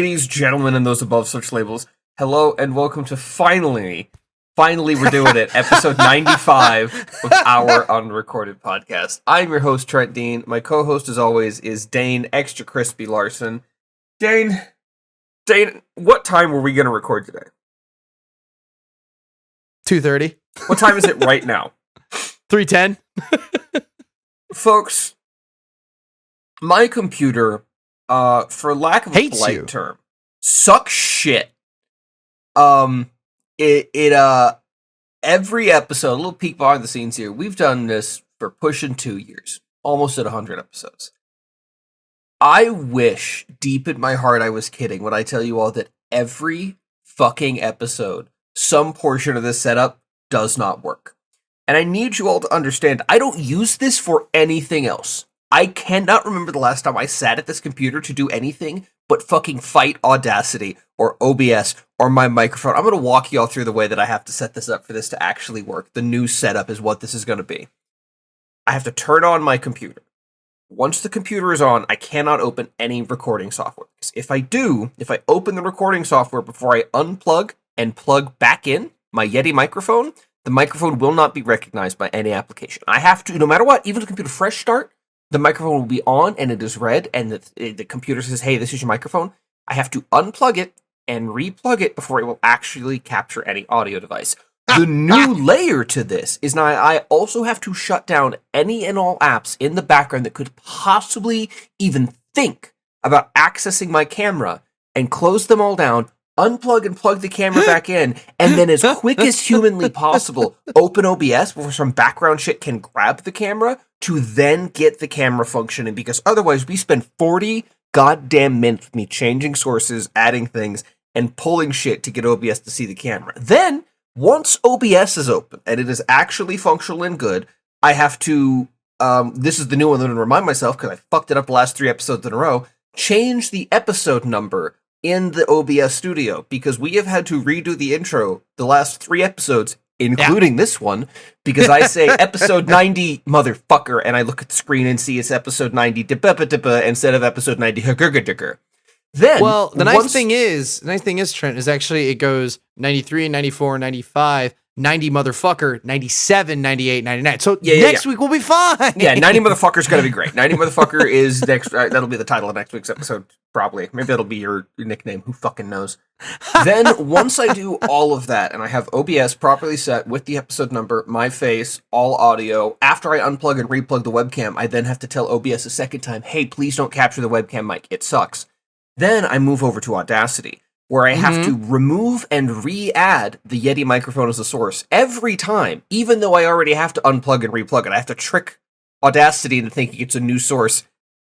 Ladies, gentlemen, and those above such labels, hello and welcome to finally we're doing it, episode 95 of our unrecorded podcast. I'm your host, Trent Dean. My co-host, as always, is Dane, extra crispy Larson. Dane, what time were we going to record today? 2:30. What time is it right now? 3:10. Folks, my computer, for lack of a polite term, sucks shit. Every episode, a little peek behind the scenes here, we've done this for pushing 2 years, almost at 100 episodes. I wish deep in my heart I was kidding when I tell you all that every fucking episode, some portion of this setup does not work. And I need you all to understand, I don't use this for anything else. I cannot remember the last time I sat at this computer to do anything but fucking fight Audacity or OBS or my microphone. I'm going to walk you all through the way that I have to set this up for this to actually work. The new setup is what this is going to be. I have to turn on my computer. Once the computer is on, I cannot open any recording software. If I open the recording software before I unplug and plug back in my Yeti microphone, the microphone will not be recognized by any application. I have to, no matter what, even if the computer fresh start, the microphone will be on and it is red and the computer says, hey, this is your microphone. I have to unplug it and replug it before it will actually capture any audio device. The new layer to this is now I also have to shut down any and all apps in the background that could possibly even think about accessing my camera and close them all down, unplug and plug the camera back in, and then as quick as humanly possible, open OBS before some background shit can grab the camera to then get the camera functioning, because otherwise we spend 40 goddamn minutes with me changing sources, adding things, and pulling shit to get OBS to see the camera. Then, once OBS is open and it is actually functional and good, I have to, this is the new one that I'm going to remind myself because I fucked it up the last 3 episodes in a row, change the episode number in the OBS studio, because we have had to redo the intro the last 3 episodes, including this one, because I say episode 90, motherfucker, and I look at the screen and see it's episode 90, instead of episode 90, Then, well, the nice thing is, Trent, is actually it goes 93, 94, 95, 90 motherfucker, 97, 98, 99. So next week we'll be fine. Yeah, 90 motherfucker is going to be great. 90 motherfucker is next. That'll be the title of next week's episode, probably. Maybe that'll be your nickname. Who fucking knows? Then, once I do all of that, and I have OBS properly set with the episode number, my face, all audio, after I unplug and replug the webcam, I then have to tell OBS a second time, hey, please don't capture the webcam mic. It sucks. Then I move over to Audacity, where I have to remove and re-add the Yeti microphone as a source every time, even though I already have to unplug and replug it. I have to trick Audacity into thinking it's a new source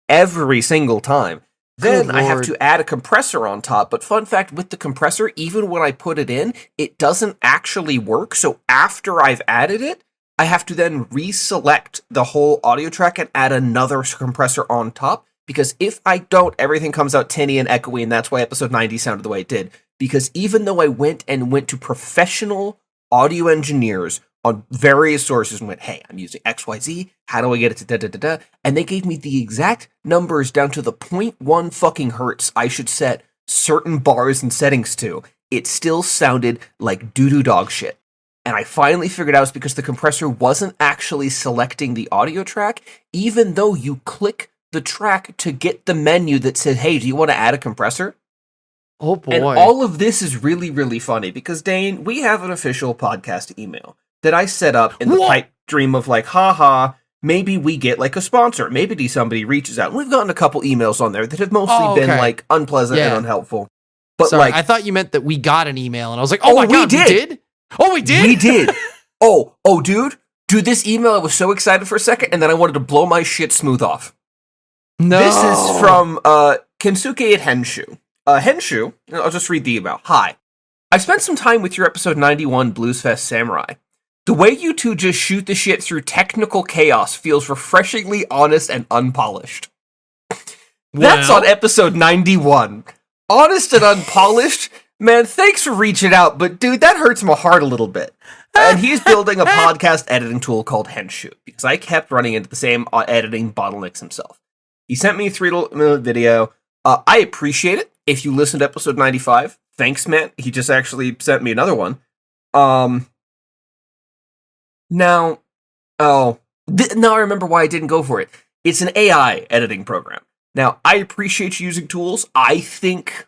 every single time. Then I have to add a compressor on top, but fun fact, with the compressor, even when I put it in, it doesn't actually work, so after I've added it, I have to then reselect the whole audio track and add another compressor on top, because if I don't, everything comes out tinny and echoey, and that's why episode 90 sounded the way it did. Because even though I went to professional audio engineers on various sources and went, hey, I'm using XYZ, how do I get it to da-da-da-da? And they gave me the exact numbers down to the 0.1 fucking hertz I should set certain bars and settings to. It still sounded like doo-doo dog shit. And I finally figured out it's because the compressor wasn't actually selecting the audio track, even though you click the track to get the menu that said, hey, do you want to add a compressor? Oh boy. And all of this is really, really funny because, Dane, we have an official podcast email that I set up in the pipe dream of like, haha, maybe we get like a sponsor. Maybe somebody reaches out. And we've gotten a couple emails on there that have mostly been like unpleasant and unhelpful. But sorry, like, I thought you meant that we got an email and I was like, oh my God, we did? Oh, we did? We did. oh, dude, this email, I was so excited for a second and then I wanted to blow my shit smooth off. No. This is from Kensuke at Henshu. Henshu, I'll just read the email. Hi. I spent some time with your episode 91 Blues Fest Samurai. The way you two just shoot the shit through technical chaos feels refreshingly honest and unpolished. That's on episode 91. Honest and unpolished? Man, thanks for reaching out, but dude, that hurts my heart a little bit. And he's building a podcast editing tool called Henshu, because I kept running into the same editing bottlenecks himself. He sent me a 3-minute video. I appreciate it. If you listen to episode 95, thanks, man. He just actually sent me another one. Now I remember why I didn't go for it. It's an AI editing program. Now, I appreciate you using tools. I think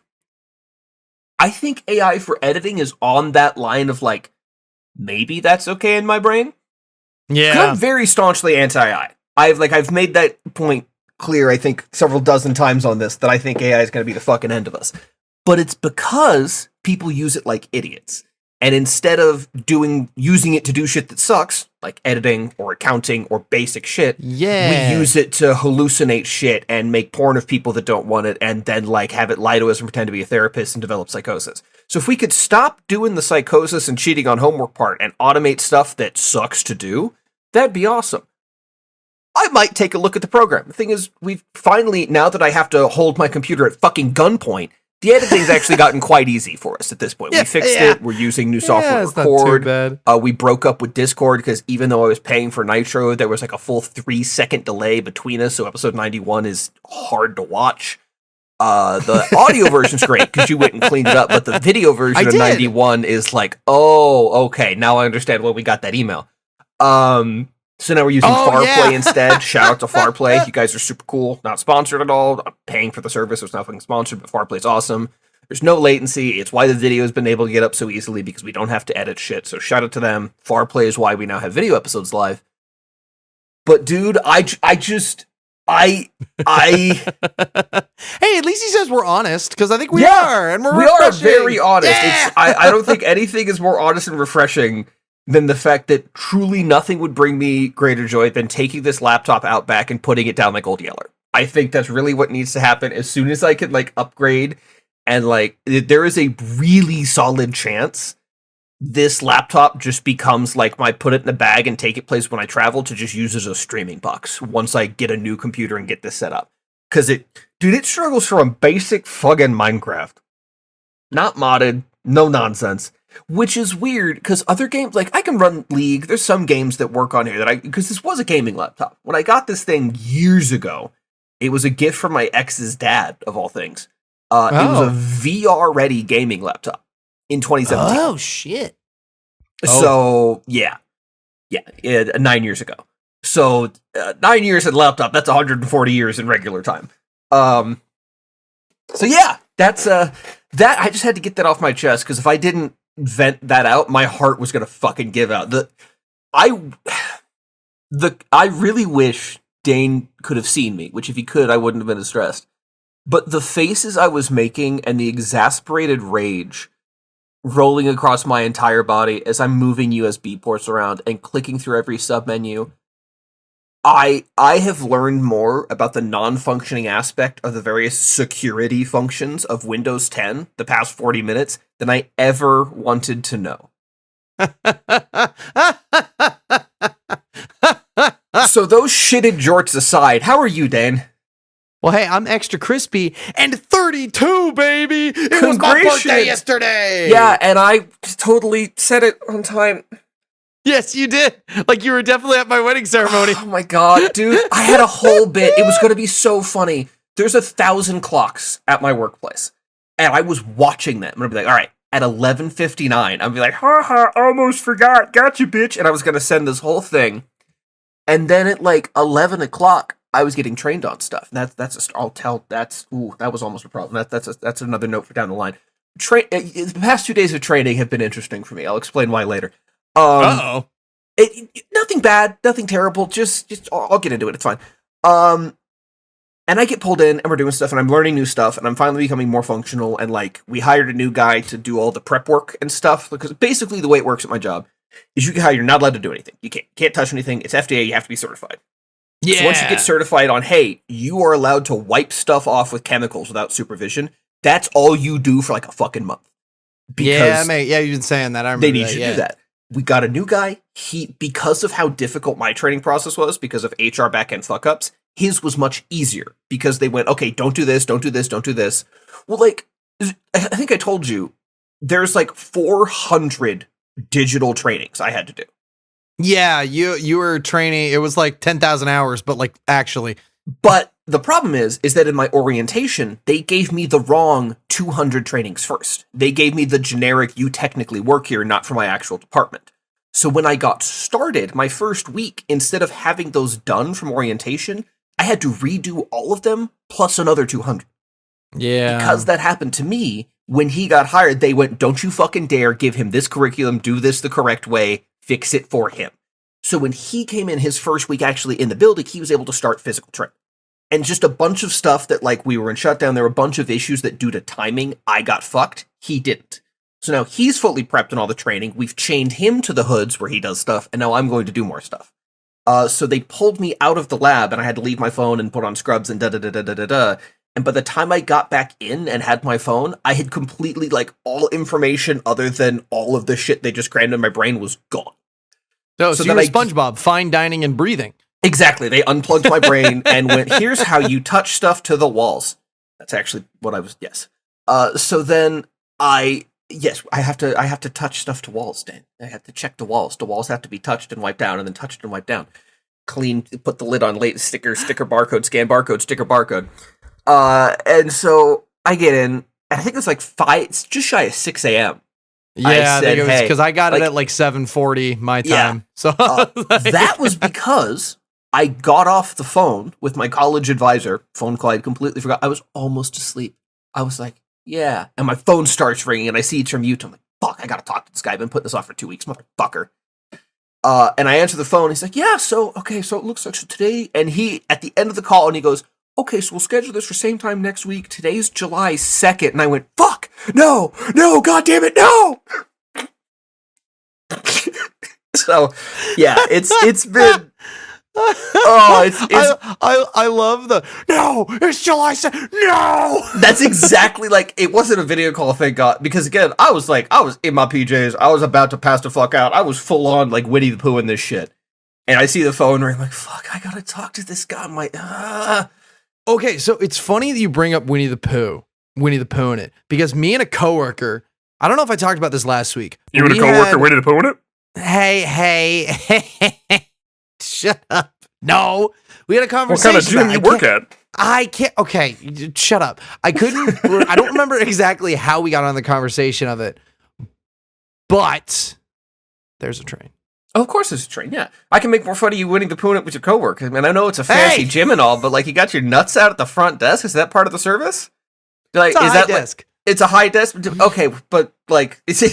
AI for editing is on that line of like, maybe that's okay in my brain. Yeah. I'm very staunchly anti-AI. I've made that point clear, I think, several dozen times on this, that I think AI is going to be the fucking end of us. But it's because people use it like idiots. And instead of using it to do shit that sucks, like editing or accounting or basic shit, we use it to hallucinate shit and make porn of people that don't want it, and then like have it lie to us and pretend to be a therapist and develop psychosis. So if we could stop doing the psychosis and cheating on homework part and automate stuff that sucks to do, that'd be awesome. I might take a look at the program. The thing is, we've finally, now that I have to hold my computer at fucking gunpoint, the editing's actually gotten quite easy for us at this point. We fixed it. We're using new software to record. Not too bad. We broke up with Discord because even though I was paying for Nitro, there was like a full 3-second delay between us. So episode 91 is hard to watch. The audio version's great because you went and cleaned it up, but the video version of 91 is like, oh, okay, now I understand why we got that email. So now we're using FarPlay instead. Shout out to FarPlay. You guys are super cool. Not sponsored at all. I'm paying for the service. It's nothing sponsored, but FarPlay's awesome. There's no latency. It's why the video has been able to get up so easily because we don't have to edit shit. So shout out to them. FarPlay is why we now have video episodes live. But dude, I Hey, at least he says we're honest, because I think we are, and we are very honest. Yeah! I don't think anything is more honest and refreshing than the fact that truly nothing would bring me greater joy than taking this laptop out back and putting it down like Old Yeller. I think that's really what needs to happen. As soon as I can like upgrade, and like there is a really solid chance this laptop just becomes like my put it in a bag and take it place when I travel to just use as a streaming box once I get a new computer and get this set up. Because it struggles from basic fucking Minecraft. Not modded, no nonsense. Which is weird, because other games, like, I can run League, there's some games that work on here because this was a gaming laptop. When I got this thing years ago, it was a gift from my ex's dad, of all things. It was a VR-ready gaming laptop in 2017. Oh, shit. So, yeah, 9 years ago. So, 9 years in laptop, that's 140 years in regular time. So yeah, that's, that, I just had to get that off my chest, because if I didn't vent that out, my heart was gonna fucking give out. I really wish Dane could have seen me, which if he could, I wouldn't have been as stressed. But the faces I was making and the exasperated rage rolling across my entire body as I'm moving USB ports around and clicking through every submenu, I have learned more about the non-functioning aspect of the various security functions of Windows 10 the past 40 minutes than I ever wanted to know. So those Shidded Jorts aside, how are you, Dane? Well, hey, I'm extra crispy and 32, baby! It was my birthday yesterday! Yeah, and I totally said it on time. Yes, you did. Like, you were definitely at my wedding ceremony. Oh my god, dude. I had a whole bit. It was going to be so funny. There's 1,000 clocks at my workplace. And I was watching them. I'm going to be like, all right, at 11:59, I'm going to be like, haha, almost forgot. Gotcha, bitch. And I was going to send this whole thing. And then at like 11 o'clock, I was getting trained on stuff. That was almost a problem. That's another note for down the line. The past 2 days of training have been interesting for me. I'll explain why later. Nothing bad, nothing terrible. Just I'll get into it. It's fine. And I get pulled in, and we're doing stuff, and I'm learning new stuff, and I'm finally becoming more functional. And like, we hired a new guy to do all the prep work and stuff, because basically the way it works at my job is you get hired, you're not allowed to do anything. You can't touch anything. It's FDA. You have to be certified. Yeah. So once you get certified on, hey, you are allowed to wipe stuff off with chemicals without supervision. That's all you do for like a fucking month. Because you've been saying that. I remember they need you to do that. We got a new guy. Because of how difficult my training process was, because of HR backend fuck-ups, his was much easier because they went, okay, don't do this, don't do this, don't do this. Well, like, I think I told you, there's like 400 digital trainings I had to do. Yeah, you were training. It was like 10,000 hours, but like actually. But The problem is that in my orientation, they gave me the wrong 200 trainings first. They gave me the generic, you technically work here, not for my actual department. So when I got started, my first week, instead of having those done from orientation, I had to redo all of them, plus another 200. Yeah. Because that happened to me, when he got hired, they went, don't you fucking dare give him this curriculum, do this the correct way, fix it for him. So when he came in his first week actually in the building, he was able to start physical training. And just a bunch of stuff that, like, we were in shutdown, there were a bunch of issues that due to timing, I got fucked. He didn't. So now he's fully prepped on all the training. We've chained him to the hoods where he does stuff, and now I'm going to do more stuff. So they pulled me out of the lab, and I had to leave my phone and put on scrubs and da-da-da-da-da-da-da. And by the time I got back in and had my phone, I had completely, like, all information other than all of the shit they just crammed in my brain was gone. So you're SpongeBob, fine dining and breathing. Exactly. They unplugged my brain and went, here's how you touch stuff to the walls. That's actually what I was, yes. So then I have to touch stuff to walls, Dane. I have to check the walls. The walls have to be touched and wiped down and then touched and wiped down. Clean, put the lid on, late sticker barcode, scan barcode, sticker barcode. And so I get in, and I think it's like it's just shy of 6 a.m. Yeah, because I got it at like 7:40 my time. Yeah, so that was because I got off the phone with my college advisor. Phone call, I completely forgot. I was almost asleep. I was like, yeah. And my phone starts ringing, and I see it's from you. I'm like, fuck, I gotta talk to this guy. I've been putting this off for 2 weeks, motherfucker. And I answer the phone. He's like, yeah, so it looks like today. And he, at the end of the call, and he goes, okay, so we'll schedule this for same time next week. Today's July 2nd. And I went, fuck, no, God damn it, no. So, yeah, it's been... I love the no. It's July 2nd. No, that's exactly like it wasn't a video call. Thank God, because again, I was in my PJs. I was about to pass the fuck out. I was full on like Winnie the Pooh in this shit, and I see the phone ring. I'm like, fuck, I gotta talk to this guy. I'm like, Okay, so it's funny that you bring up Winnie the Pooh in it because me and a coworker. I don't know if I talked about this last week. You and a coworker Winnie the Pooh in it? Hey. Shut up. No. We had a conversation. What kind of gym you work at? I can't. Okay. Shut up. I don't remember exactly how we got on the conversation of it, but there's a train. Oh, of course there's a train. Yeah. I can make more fun of you winning the Pooh with your coworker. I mean, I know it's a fancy gym and all, but like you got your nuts out at the front desk. Is that part of the service? Like, it's a high desk. It's a high desk. Okay, but like, it's a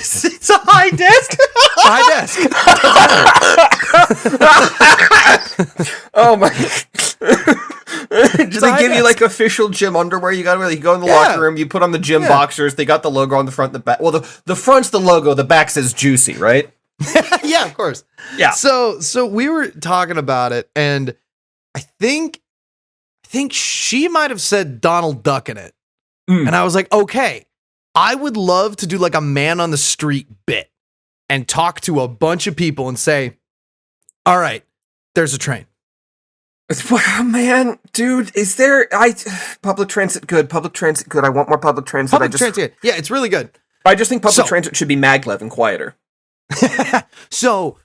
high desk. High desk. Oh my! Do they give you like official gym underwear? You got to you go in the locker room. You put on the gym boxers. They got the logo on the front and the back. Well, the front's the logo. The back says Juicy, right? Yeah, of course. Yeah. So we were talking about it, and I think she might have said Donald Duck in it. And I was like, okay, I would love to do like a man on the street bit and talk to a bunch of people and say, all right, there's a train. Man, dude, is there public transit good? Public transit good. I want more public transit. Transit. Yeah, it's really good. I just think public transit should be maglev and quieter. So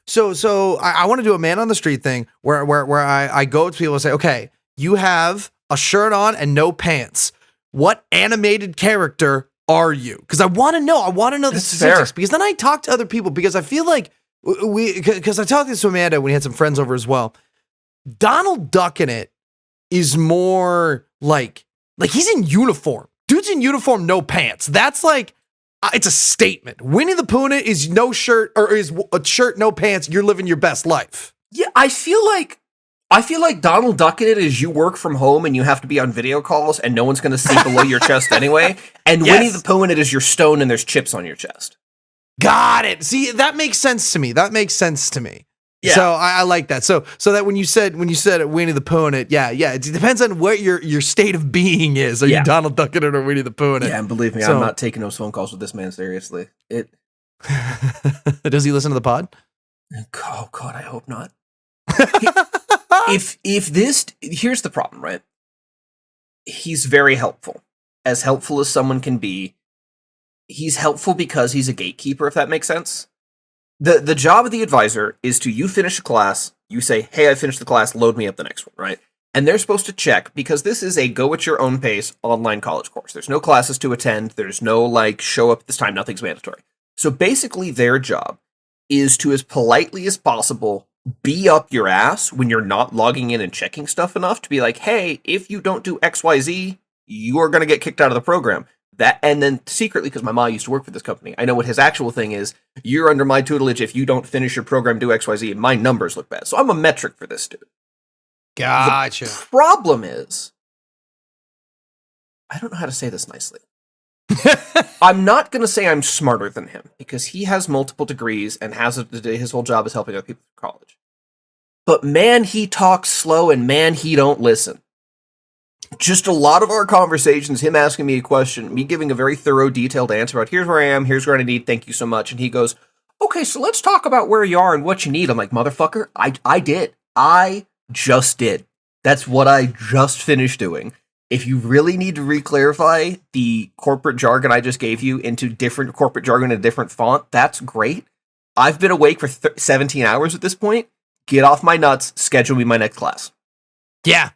I want to do a man on the street thing where I go to people and say, okay, you have a shirt on and no pants. What animated character are you? Because I want to know the statistics. Because then I talk to other people because I feel like because I talked to Amanda when we had some friends over as well. Donald Duck in it is more like he's in uniform. Dude's in uniform, no pants. That's like it's a statement. Winnie the Pooh in it is no shirt or is a shirt, no pants. You're living your best life. Yeah, I feel like Donald Duck in it is you work from home and you have to be on video calls and no one's going to see below your chest anyway. And Winnie the Pooh in it is you're stoned and there's chips on your chest. Got it. See, that makes sense to me. Yeah. So I like that. So that when you said Winnie the Pooh in it, yeah, it depends on what your state of being is. Are you Donald Duck in it or Winnie the Pooh in it? Yeah, and believe me, I'm not taking those phone calls with this man seriously. Does he listen to the pod? Oh God, I hope not. Here's the problem, right? He's very helpful. As helpful as someone can be. He's helpful because he's a gatekeeper, if that makes sense. The job of the advisor is you finish a class, you say, hey, I finished the class, load me up the next one, right? And they're supposed to check, because this is a go-at-your-own-pace online college course. There's no classes to attend. There's no, like, show up at this time. Nothing's mandatory. So basically their job is to, as politely as possible, be up your ass when you're not logging in and checking stuff enough to be like, hey, if you don't do XYZ, you are going to get kicked out of the program. And then secretly, because my mom used to work for this company, I know what his actual thing is. You're under my tutelage. If you don't finish your program, do XYZ, and my numbers look bad. So I'm a metric for this dude. Gotcha. The problem is, I don't know how to say this nicely. I'm not going to say I'm smarter than him, because he has multiple degrees and his whole job is helping other people through college. But man, he talks slow, and man, he don't listen. Just a lot of our conversations, him asking me a question, me giving a very thorough, detailed answer about here's where I am, here's what I need, thank you so much. And he goes, okay, so let's talk about where you are and what you need. I'm like, motherfucker, I did. I just did. That's what I just finished doing. If you really need to re-clarify the corporate jargon I just gave you into different corporate jargon in a different font, that's great. I've been awake for 17 hours at this point. Get off my nuts. Schedule me my next class. Yeah,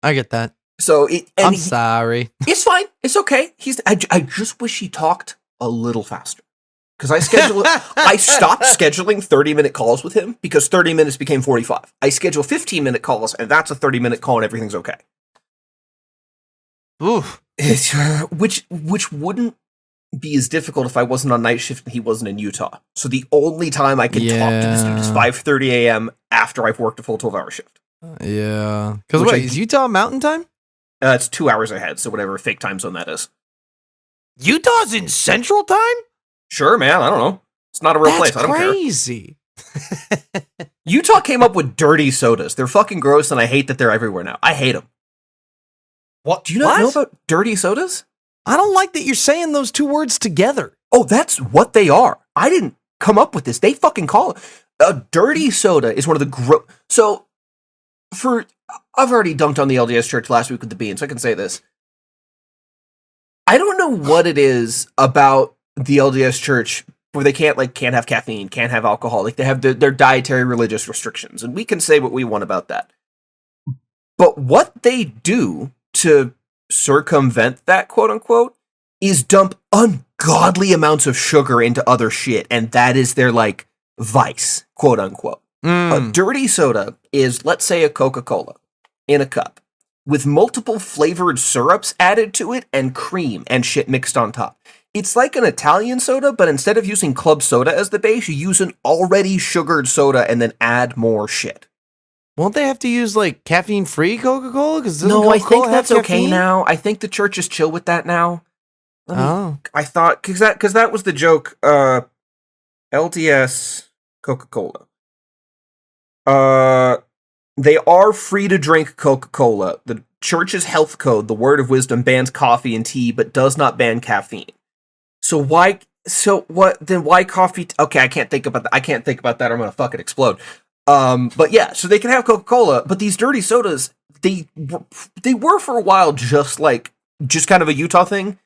I get that. So I'm sorry. It's fine. It's okay. I just wish he talked a little faster. Because I stopped scheduling 30-minute calls with him because 30 minutes became 45. I schedule 15-minute calls, and that's a 30-minute call, and everything's okay. Oof. Which wouldn't be as difficult if I wasn't on night shift and he wasn't in Utah. So the only time I can talk to this dude is 5:30 a.m. after I've worked a full 12-hour shift. Yeah. Because wait, is Utah Mountain Time? It's 2 hours ahead, so whatever fake time zone that is. Utah's in Central Time? Sure, man. I don't know. It's not a real place. I don't care. Crazy. Utah came up with dirty sodas. They're fucking gross, and I hate that they're everywhere now. I hate them. What? Do you not know about dirty sodas? I don't like that you're saying those two words together. Oh, that's what they are. I didn't come up with this. They fucking call it. A dirty soda is one of the So, I've already dunked on the LDS Church last week with the beans, so I can say this. I don't know what it is about the LDS Church where they can't have caffeine, can't have alcohol. Like, they have their dietary religious restrictions, and we can say what we want about that. But what they do to circumvent that, quote unquote, is dump ungodly amounts of sugar into other shit, and that is their, like, vice, quote unquote. A dirty soda is, let's say, a Coca-Cola in a cup with multiple flavored syrups added to it and cream and shit mixed on top. It's like an Italian soda, but instead of using club soda as the base, you use an already sugared soda and then add more shit. Won't they have to use, like, caffeine-free Coca-Cola? No, I think that's okay now. I think the church is chill with that now. I thought, because that was the joke, LDS Coca-Cola. They are free to drink Coca-Cola. The church's health code, the word of wisdom, bans coffee and tea, but does not ban caffeine. So why coffee? Okay, I can't think about that. Or I'm gonna fucking explode. But yeah, so they can have Coca-Cola, but these dirty sodas, they were for a while just kind of a Utah thing.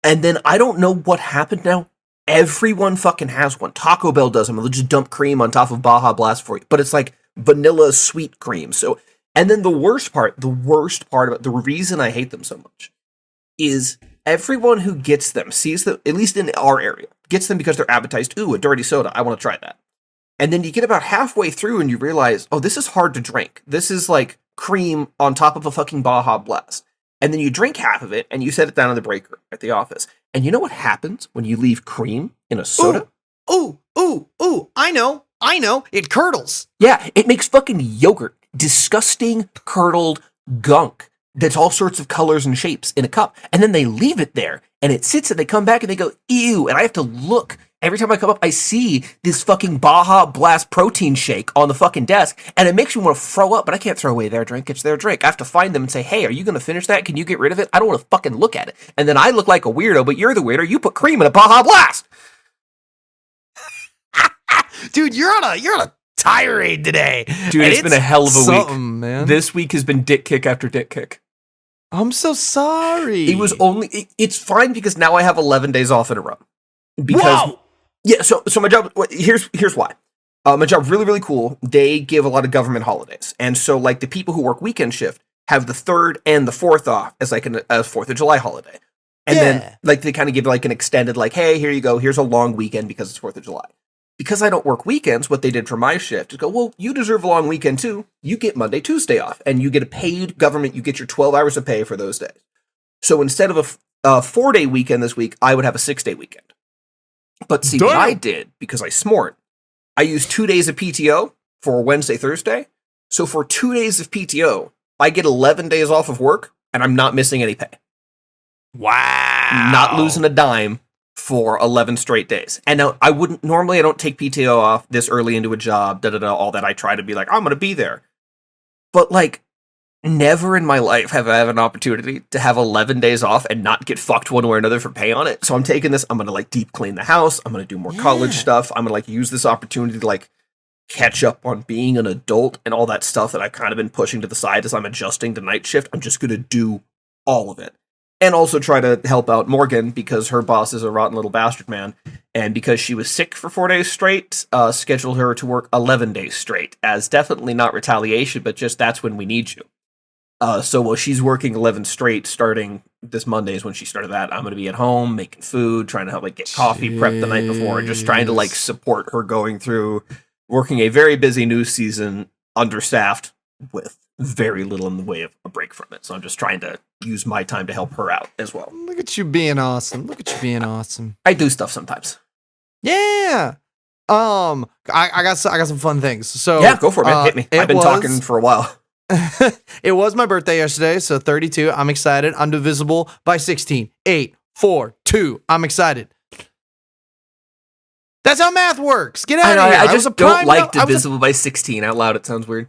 And then I don't know what happened now. Everyone fucking has one. Taco Bell does them. They'll just dump cream on top of Baja Blast for you. But it's like vanilla sweet cream. So, and then the worst part about the reason I hate them so much is everyone who gets them sees them, at least in our area, gets them because they're advertised. Ooh, a dirty soda. I want to try that. And then you get about halfway through and you realize, oh, this is hard to drink. This is like cream on top of a fucking Baja Blast. And then you drink half of it and you set it down in the breaker at the office. And you know what happens when you leave cream in a soda? Ooh, I know. It curdles. Yeah, it makes fucking yogurt. Disgusting, curdled gunk that's all sorts of colors and shapes in a cup. And then they leave it there and it sits and they come back and they go, ew. And I have to look. Every time I come up, I see this fucking Baja Blast protein shake on the fucking desk, and it makes me want to throw up, but I can't throw away their drink. It's their drink. I have to find them and say, hey, are you going to finish that? Can you get rid of it? I don't want to fucking look at it. And then I look like a weirdo, but you're the weirdo. You put cream in a Baja Blast. Dude, you're on a tirade today. Dude, it's been a hell of a week. Man. This week has been dick kick after dick kick. I'm so sorry. It's fine because now I have 11 days off in a row. Because Whoa! Yeah, so my job, here's why. My job, really, really cool. They give a lot of government holidays. And so, like, the people who work weekend shift have the 3rd and the 4th off as like a 4th of July holiday. And then like they kind of give like an extended like, hey, here you go. Here's a long weekend because it's 4th of July. Because I don't work weekends, what they did for my shift is go, well, you deserve a long weekend too. You get Monday, Tuesday off, and you get a paid government. You get your 12 hours of pay for those days. So instead of a 4-day weekend this week, I would have a 6-day weekend. But see, what I did, because I smart, I used 2 days of PTO for Wednesday, Thursday. So for 2 days of PTO, I get 11 days off of work, and I'm not missing any pay. Wow. Not losing a dime for 11 straight days. And now I don't take PTO off this early into a job, all that. I try to be like, I'm going to be there. But like, never in my life have I had an opportunity to have 11 days off and not get fucked one way or another for pay on it. So I'm taking this, I'm going to like deep clean the house. I'm going to do more college stuff. I'm going to like use this opportunity to like catch up on being an adult and all that stuff that I've kind of been pushing to the side as I'm adjusting to night shift. I'm just going to do all of it. And also try to help out Morgan because her boss is a rotten little bastard man. And because she was sick for 4 days straight, scheduled her to work 11 days straight. As definitely not retaliation, but just that's when we need you. So while she's working 11 straight, starting this Monday is when she started that, I'm going to be at home making food, trying to help like get coffee prepped the night before, and just trying to like support her going through working a very busy news season, understaffed with very little in the way of a break from it. So I'm just trying to use my time to help her out as well. Look at you being awesome. Look at you being awesome. I do stuff sometimes. Yeah. I got some fun things. So yeah, go for it, man. Hit me. I've been talking for a while. It was my birthday yesterday, so 32. I'm excited. I'm divisible by 16. 8, 4, 2. I'm excited. That's how math works. Get out of here. I just don't like divisible by 16 out loud. It sounds weird.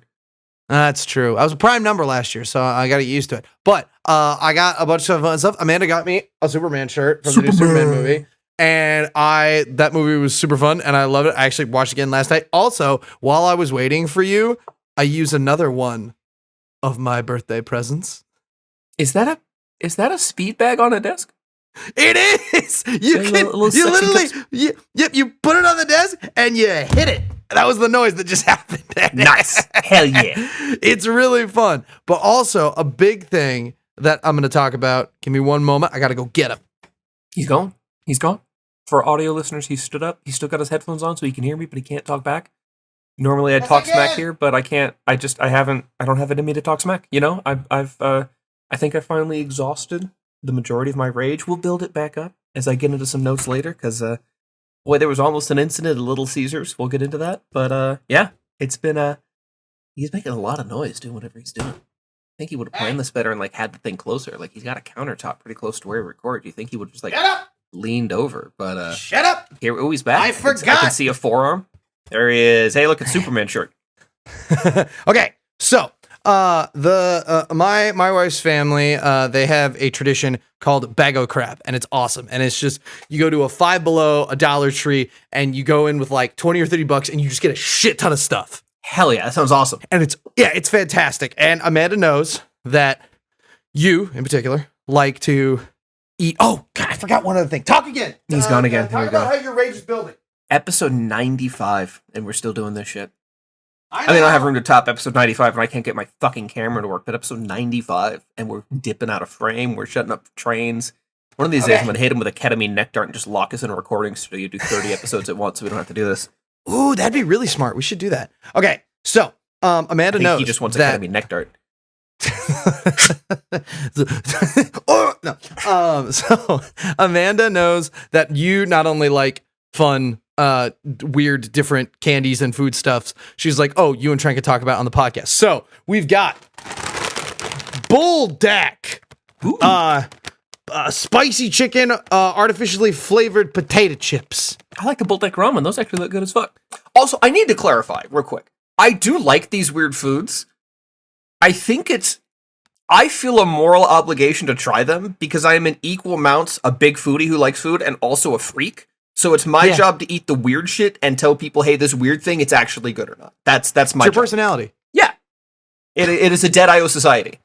That's true. I was a prime number last year, so I got to get used to it. But I got a bunch of fun stuff. Amanda got me a Superman shirt from the new Superman movie. And that movie was super fun, and I love it. I actually watched it again last night. Also, while I was waiting for you, I used another one of my birthday presents. Is that a speed bag on a desk? It is. You literally you put it on the desk and you hit it. That was the noise that just happened. Nice. Hell yeah. It's really fun. But also a big thing that I'm going to talk about. Give me one moment. I got to go get him. He's gone. For audio listeners, he stood up. He's still got his headphones on so he can hear me, but he can't talk back. Normally I talk smack here, but I can't. I don't have it in me to talk smack. You know, I think I finally exhausted the majority of my rage. We'll build it back up as I get into some notes later, because boy, there was almost an incident at Little Caesars. We'll get into that. But yeah, it's been he's making a lot of noise doing whatever he's doing. I think he would have planned this better and like had the thing closer. Like he's got a countertop pretty close to where we record. You think he would just like leaned over? But shut up! Here, he's back. I forgot. I can see a forearm. There he is. Hey, look at Superman shirt. Okay, so my wife's family, they have a tradition called Bag-O Crap, and it's awesome. And it's just, you go to a Five Below, a Dollar Tree, and you go in with like $20 or $30 and you just get a shit ton of stuff. Hell yeah, that sounds awesome. And it's fantastic. And Amanda knows that you, in particular, like to eat. Oh God, I forgot one other thing. Talk again. He's gone again. Here we go. Talk about how your rage is building. Episode 95, and we're still doing this shit. I don't have room to top episode 95, and I can't get my fucking camera to work, but episode 95, and we're dipping out of frame, we're shutting up trains. One of these days, I'm going to hit him with a ketamine neck dart and just lock us in a recording studio, do 30 episodes at once so we don't have to do this. Ooh, that'd be really smart. We should do that. Okay, so, Amanda knows he just wants that... a ketamine neck dart. So, Amanda knows that you not only like fun, weird, different candies and food stuffs. She's like, oh, you and Trent could talk about on the podcast. So we've got Bull Dack, spicy chicken, artificially flavored potato chips. I like the Bull Dack ramen. Those actually look good as fuck. Also, I need to clarify real quick. I do like these weird foods. I feel a moral obligation to try them because I am in equal amounts a big foodie who likes food and also a freak. So it's my job to eat the weird shit and tell people, hey, this weird thing, it's actually good or not. That's my job. Your personality. Yeah. It is a dead IO society.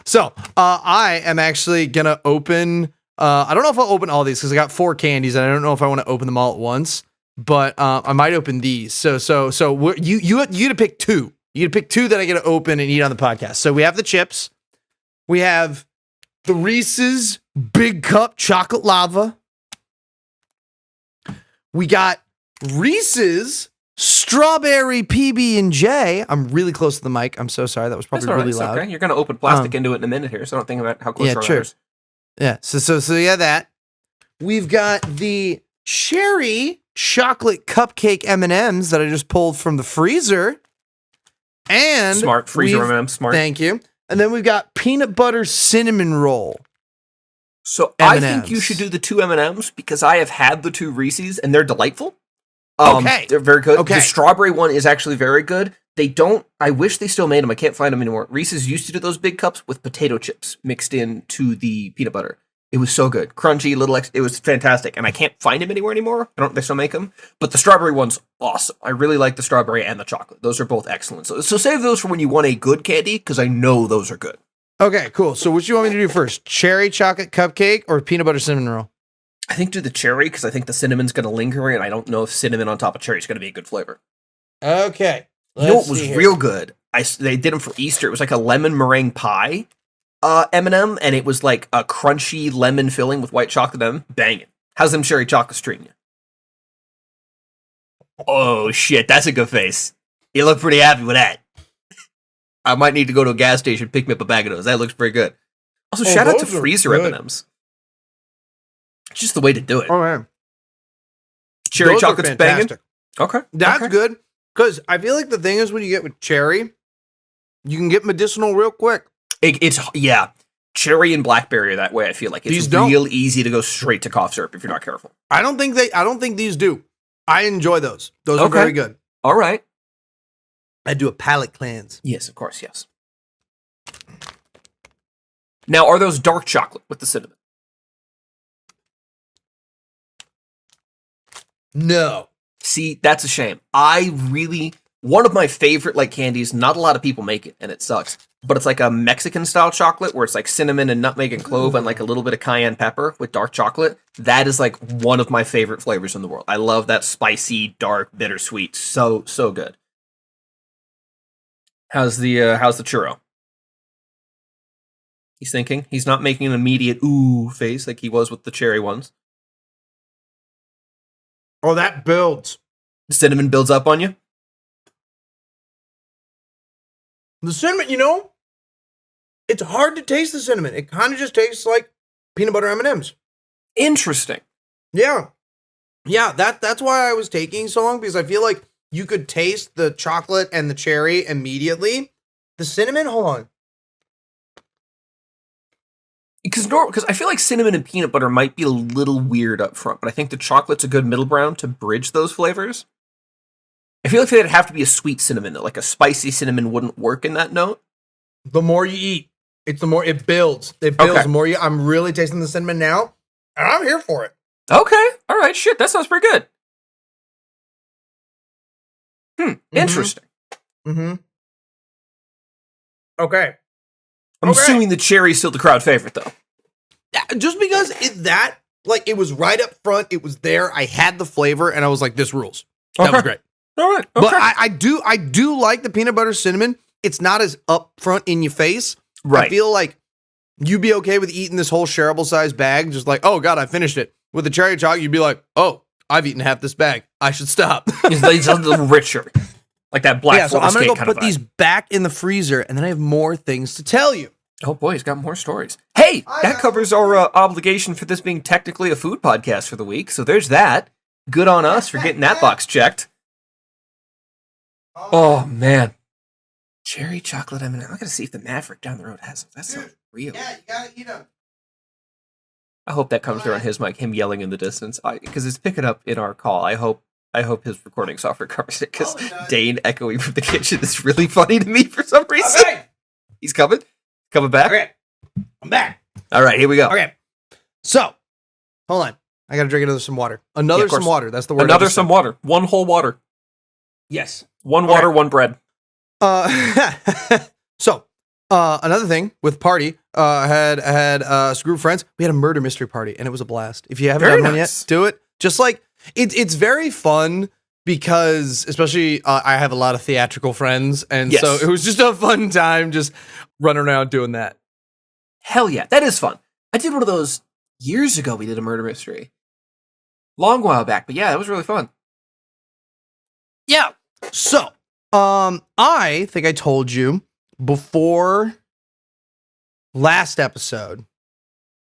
So I am actually going to open, I don't know if I'll open all these because I got 4 candies and I don't know if I want to open them all at once, but I might open these. So you get to pick 2 You get to pick 2 that I get to open and eat on the podcast. So we have the chips. We have the Reese's Big Cup Chocolate Lava. We got Reese's Strawberry PB&J. I'm really close to the mic. I'm so sorry. That was probably really loud. Okay. You're going to open plastic into it in a minute here, so don't think about how close you are. Yeah, so yeah, that. We've got the cherry chocolate cupcake M&Ms that I just pulled from the freezer. And smart freezer M&Ms, smart. Thank you. And then we've got peanut butter cinnamon roll. So M&Ms. I think you should do the 2 M&Ms because I have had the 2 Reese's and they're delightful. Okay. They're very good. Okay. The strawberry one is actually very good. I wish they still made them. I can't find them anymore. Reese's used to do those big cups with potato chips mixed into the peanut butter. It was so good. Crunchy, it was fantastic. And I can't find them anywhere anymore. They still make them. But the strawberry one's awesome. I really like the strawberry and the chocolate. Those are both excellent. So save those for when you want a good candy, because I know those are good. Okay, cool. So what do you want me to do first? Cherry chocolate cupcake or peanut butter cinnamon roll? I think do the cherry, because I think the cinnamon's going to linger, and I don't know if cinnamon on top of cherry is going to be a good flavor. Okay. You know what was real good? They did them for Easter. It was like a lemon meringue pie M&M, and it was like a crunchy lemon filling with white chocolate M. Banging. How's them cherry chocolates treating you? Oh, shit. That's a good face. You look pretty happy with that. I might need to go to a gas station and pick me up a bag of those. That looks pretty good. Also, shout out to freezer M&Ms. It's just the way to do it. Oh, man. Cherry Those chocolate's banging? Okay. That's good. Because I feel like the thing is when you get with cherry, you can get medicinal real quick. Yeah. Cherry and blackberry are that way, I feel like. It's real easy to go straight to cough syrup if you're not careful. I don't think these do. I enjoy those. Those are very good. All right. I do a palate cleanse. Yes, of course, yes. Now, are those dark chocolate with the cinnamon? No. See, that's a shame. One of my favorite candies, not a lot of people make it, and it sucks, but it's like a Mexican style chocolate where it's like cinnamon and nutmeg and clove and like a little bit of cayenne pepper with dark chocolate. That is like one of my favorite flavors in the world. I love that spicy, dark, bittersweet. So good. How's the churro? He's thinking. He's not making an immediate ooh face like he was with the cherry ones. Oh, that builds. The cinnamon builds up on you? The cinnamon, it's hard to taste the cinnamon. It kind of just tastes like peanut butter M&Ms. Interesting. Yeah. Yeah, that's why I was taking so long, because I feel like you could taste the chocolate and the cherry immediately. The cinnamon, hold on. Because I feel like cinnamon and peanut butter might be a little weird up front, but I think the chocolate's a good middle ground to bridge those flavors. I feel like it'd have to be a sweet cinnamon, though. Like a spicy cinnamon wouldn't work in that note. The more you eat, the more it builds. It builds. Okay. The more I'm really tasting the cinnamon now, and I'm here for it. Okay. All right. Shit, that sounds pretty good. Interesting. Mm-hmm. Okay. I'm assuming the cherry's still the crowd favorite, though. Just because it was right up front, it was there, I had the flavor, and I was like, this rules. That was great. All right. Okay. But I do like the peanut butter cinnamon. It's not as up front in your face. Right. I feel like you'd be okay with eating this whole shareable size bag, just like, oh God, I finished it. With the cherry chocolate, you'd be like, oh, I've eaten half this bag. I should stop. It's a little richer. Like that black so I'm going to go put vibe. these back in the freezer, and then I have more things to tell you. Oh boy, he's got more stories. Hey, that covers our obligation for this being technically a food podcast for the week. So there's that. Good on us for getting that box checked. Oh man. Cherry chocolate M&M. I gotta see if the Maverick down the road has them. That's so real. Yeah, you gotta eat them. I hope that comes through on his mic, him yelling in the distance. Because it's picking up in our call. I hope his recording software covers it, because Dane echoing from the kitchen is really funny to me for some reason. Okay. He's coming. Coming back? Okay. I'm back. All right, here we go. Okay. So, hold on. I got to drink some water. Some water. That's the word. Some water. One whole water. Yes. One water, one bread. So, another thing with party, I had a group of friends. We had a murder mystery party, and it was a blast. If you haven't done one yet, do it. Just like, it's very fun because especially I have a lot of theatrical friends, and Yes. so it was just a fun time just running around doing that. Hell yeah, that is fun. I did one of those years ago. We did a murder mystery. Long while back, but yeah, that was really fun. Yeah. So, I think I told you before last episode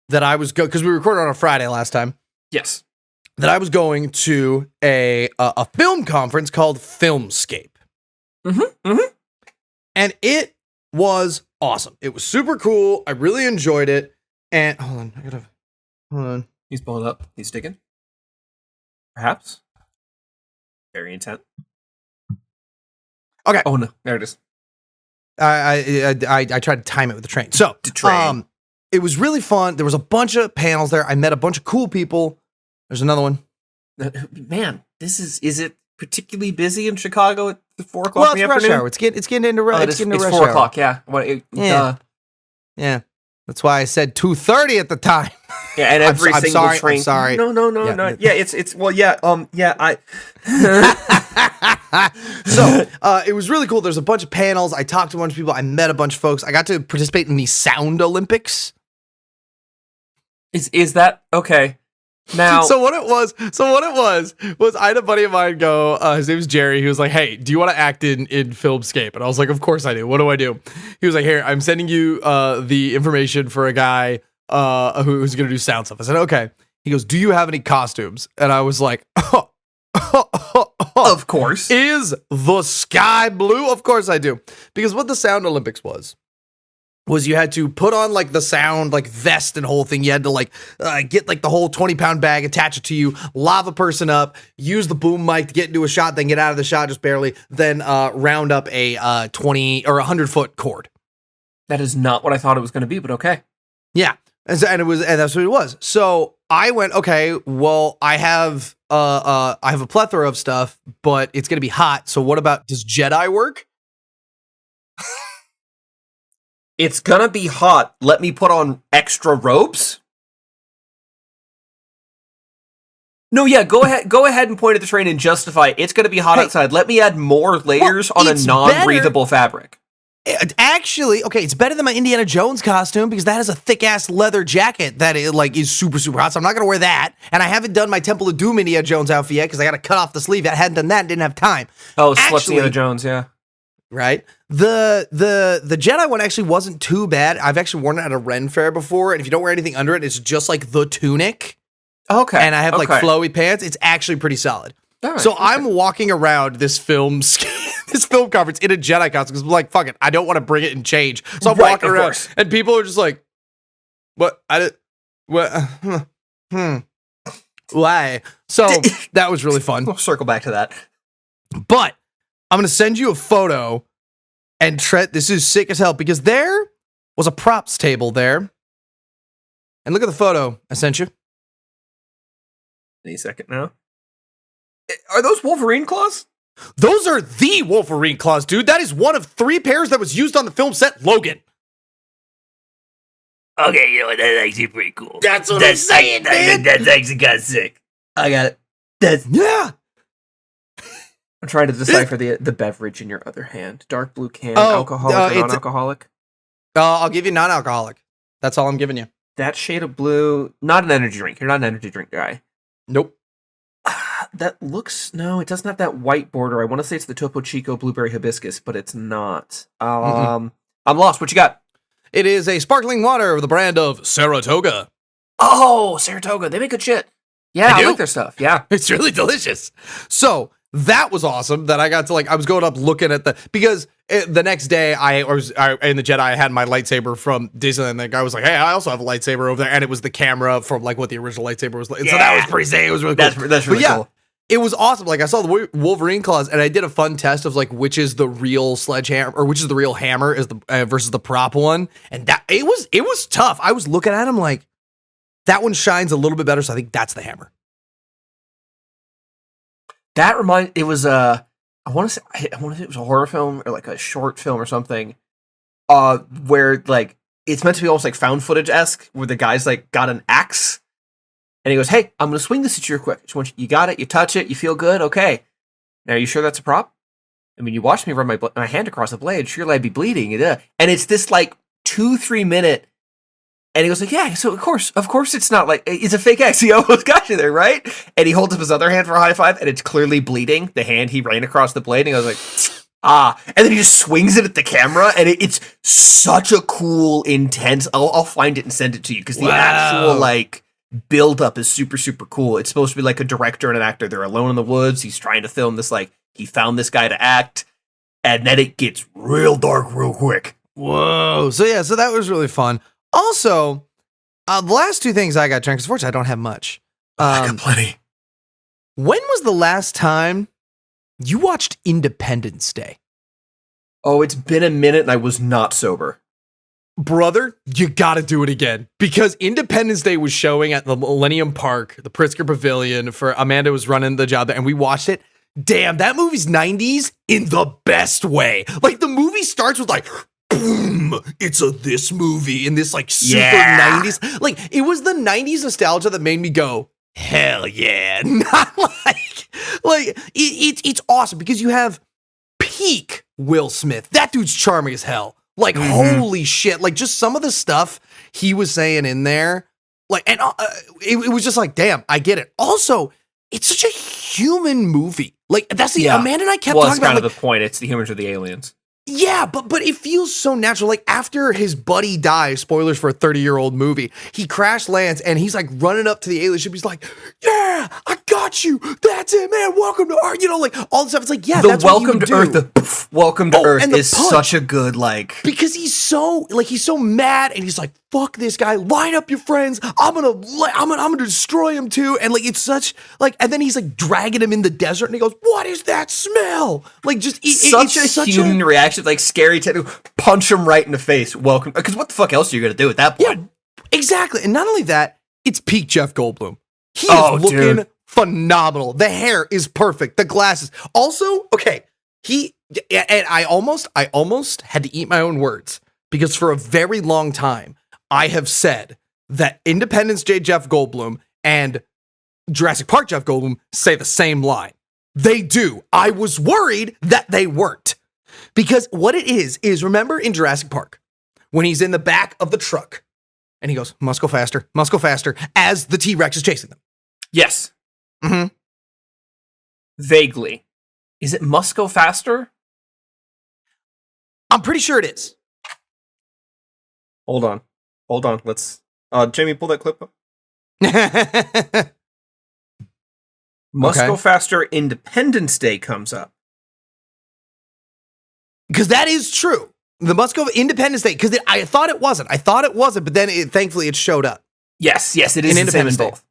that I was because we recorded on a Friday last time. Yes. That I was going to a film conference called Filmscape. And it was awesome. It was super cool. I really enjoyed it. And hold on. He's pulling up. He's sticking. Perhaps. Very intent. Okay. Oh no, there it is. I tried to time it with the train. So, it was really fun. There was a bunch of panels there. I met a bunch of cool people. There's another one. Man, is it particularly busy in Chicago at 4 o'clock Well, in the it's rush afternoon? hour. It's getting into rush. It's rush 4 hour. o'clock. Yeah. Yeah. That's why I said 2:30 at the time. Yeah, and every I'm single sorry, train. I'm sorry. No. Yeah, it's well, yeah. So it was really cool. There's a bunch of panels. I talked to a bunch of people. I met a bunch of folks. I got to participate in the Sound Olympics. Is that okay? Now, So what it was I had a buddy of mine go, his name was Jerry. He was like, hey, do you want to act in Filmscape? And I was like, of course I do. What do I do? He was like, here, I'm sending you the information for a guy who's going to do sound stuff. I said, okay. He goes, do you have any costumes? And I was like, of course. Is the sky blue? Of course I do. Because what the Sound Olympics was you had to put on like the sound like vest and whole thing. You had to like get like the whole 20-pound bag, attach it to you, lob a person up, use the boom mic to get into a shot, then get out of the shot just barely, then round up a 20 or 100-foot cord. That is not what I thought it was going to be, but okay. Yeah. And that's what it was. So I went, okay, well, I have a plethora of stuff, but it's going to be hot. So what about, does Jedi work? It's gonna be hot. Let me put on extra robes? No, yeah, go ahead and point at the train and justify it. It's gonna be hot outside. Let me add more layers on a non-breathable fabric. Actually, okay, it's better than my Indiana Jones costume because that has a thick-ass leather jacket that is super, super hot, so I'm not going to wear that. And I haven't done my Temple of Doom Indiana Jones outfit yet because I got to cut off the sleeve. I hadn't done that, didn't have time. Oh, Sluts Indiana Jones, yeah. Right? The Jedi one actually wasn't too bad. I've actually worn it at a Ren fair before, and if you don't wear anything under it, it's just like the tunic. Okay. And I have like flowy pants. It's actually pretty solid. So I'm walking around this film conference in a Jedi costume because I'm like, fuck it, I don't want to bring it and change. So I'm walking around, and people are just like, "What? Why?" So that was really fun. We'll circle back to that. But I'm gonna send you a photo, and Trent, this is sick as hell because there was a props table there, and look at the photo I sent you. Any second now. Are those Wolverine claws? Those are the Wolverine claws, dude. That is one of 3 pairs that was used on the film set, Logan. Okay, you know what? That's actually pretty cool. That's what I'm saying, man. That's actually kind of sick. I got it. Yeah. I'm trying to decipher the beverage in your other hand. Dark blue can, alcoholic or non-alcoholic? I'll give you non-alcoholic. That's all I'm giving you. That shade of blue, not an energy drink. You're not an energy drink guy. Nope. That looks, no, it doesn't have that white border. I want to say it's the Topo Chico Blueberry Hibiscus, but it's not. I'm lost. What you got? It is a sparkling water with the brand of Saratoga. Oh, Saratoga. They make good shit. Yeah, I like their stuff. Yeah. It's really delicious. So that was awesome that I got to I was going up looking at because the next day I in the Jedi, I had my lightsaber from Disneyland. The guy was like, hey, I also have a lightsaber over there. And it was the camera from what the original lightsaber was like. Yeah. So that was pretty sick. It was really cool. That's really cool. It was awesome. I saw the Wolverine claws, and I did a fun test of which is the real sledgehammer or which is the real hammer is the versus the prop one, and that it was tough. I was looking at him like that one shines a little bit better, so I think that's the hammer. That it was I want to say it was a horror film or a short film or something, where it's meant to be almost found footage-esque, where the guy's got an axe. And he goes, hey, I'm going to swing this at you real quick. You got it, you touch it, you feel good, okay. Now, are you sure that's a prop? I mean, you watched me run my hand across the blade. Surely I'd be bleeding. And it's this like 2-3 minute. And he goes like, yeah, so of course it's not like, it's a fake X. He almost got you there, right? And he holds up his other hand for a high five, and it's clearly bleeding. The hand he ran across the blade, and he goes like, ah. And then he just swings it at the camera, and it's such a cool, intense, I'll find it and send it to you, because the actual, like, build-up is super, super cool. It's supposed to be like a director and an actor. They're alone in the woods. He's trying to film this, like, he found this guy to act, and then it gets real dark real quick. Whoa. So that was really fun. Also, the last two things I got, Trent, because fortunately I don't have much. I got plenty. When was the last time you watched Independence Day? Oh, it's been a minute and I was not sober. Brother, you gotta do it again. Because Independence Day was showing at the Millennium Park, the Pritzker Pavilion, for Amanda was running the job there, and we watched it. Damn, that movie's 90s in the best way. Like, the movie starts with like, boom, it's this movie in this like super 90s. Like, it was the 90s nostalgia that made me go, hell yeah. Not like it's awesome because you have peak Will Smith. That dude's charming as hell. Like, holy shit. Like, just some of the stuff he was saying in there. Like, and it was just like, damn, I get it. Also, it's such a human movie. Like, that's the Amanda and I kept talking about. Well, it's kind of the point. It's the humans or the aliens. Yeah, but it feels so natural. Like, after his buddy dies, spoilers for a 30-year-old movie, he crash lands and he's like running up to the alien ship. He's like, yeah, I got you. That's it, man. Welcome to Earth. You know, like all this stuff. It's like, yeah, that's what you do. Earth, the welcome to Earth is such a good, like, because he's so mad and he's like, fuck this guy. Line up your friends. I'm gonna destroy him too. And like, it's such like, and then he's like dragging him in the desert and he goes, what is that smell? Like, just such a human reaction. Like, scary to punch him right in the face. Welcome, because what the fuck else are you gonna do at that point? Yeah, exactly. And not only that, it's peak Jeff Goldblum. He is looking phenomenal. The hair is perfect. The glasses. Also, okay, and I almost had to eat my own words because for a very long time I have said that Independence Day Jeff Goldblum and Jurassic Park Jeff Goldblum say the same line. They do. I was worried that they weren't. Because what it is remember in Jurassic Park, when he's in the back of the truck and he goes, must go faster, as the T-Rex is chasing them. Yes. Mm-hmm. Vaguely. Is it must go faster? I'm pretty sure it is. Hold on. Let's, Jamie, pull that clip up. Must go faster. Independence Day comes up. Because that is true. The must go Independence Day. Because I thought it wasn't. But then thankfully it showed up. Yes, it is the same in both.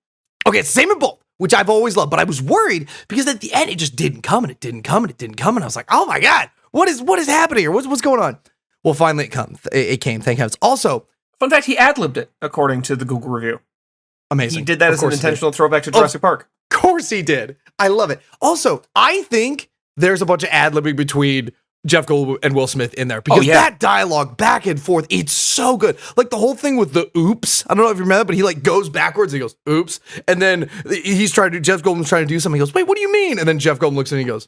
Okay, it's the same in both, which I've always loved. But I was worried because at the end it just didn't come and it didn't come. And I was like, oh my God, what is happening here? What's going on? Well, finally it came. Thank heavens. Also, fun fact, he ad-libbed it according to the Google review. Amazing. He did that as an intentional throwback to Jurassic Park. Of course he did. I love it. Also, I think there's a bunch of ad-libbing between Jeff Goldblum and Will Smith in there because that dialogue back and forth, it's so good. Like the whole thing with the oops. I don't know if you remember, but he like goes backwards and he goes, oops. And then Jeff Goldblum's trying to do something. He goes, wait, what do you mean? And then Jeff Goldblum looks at him and he goes,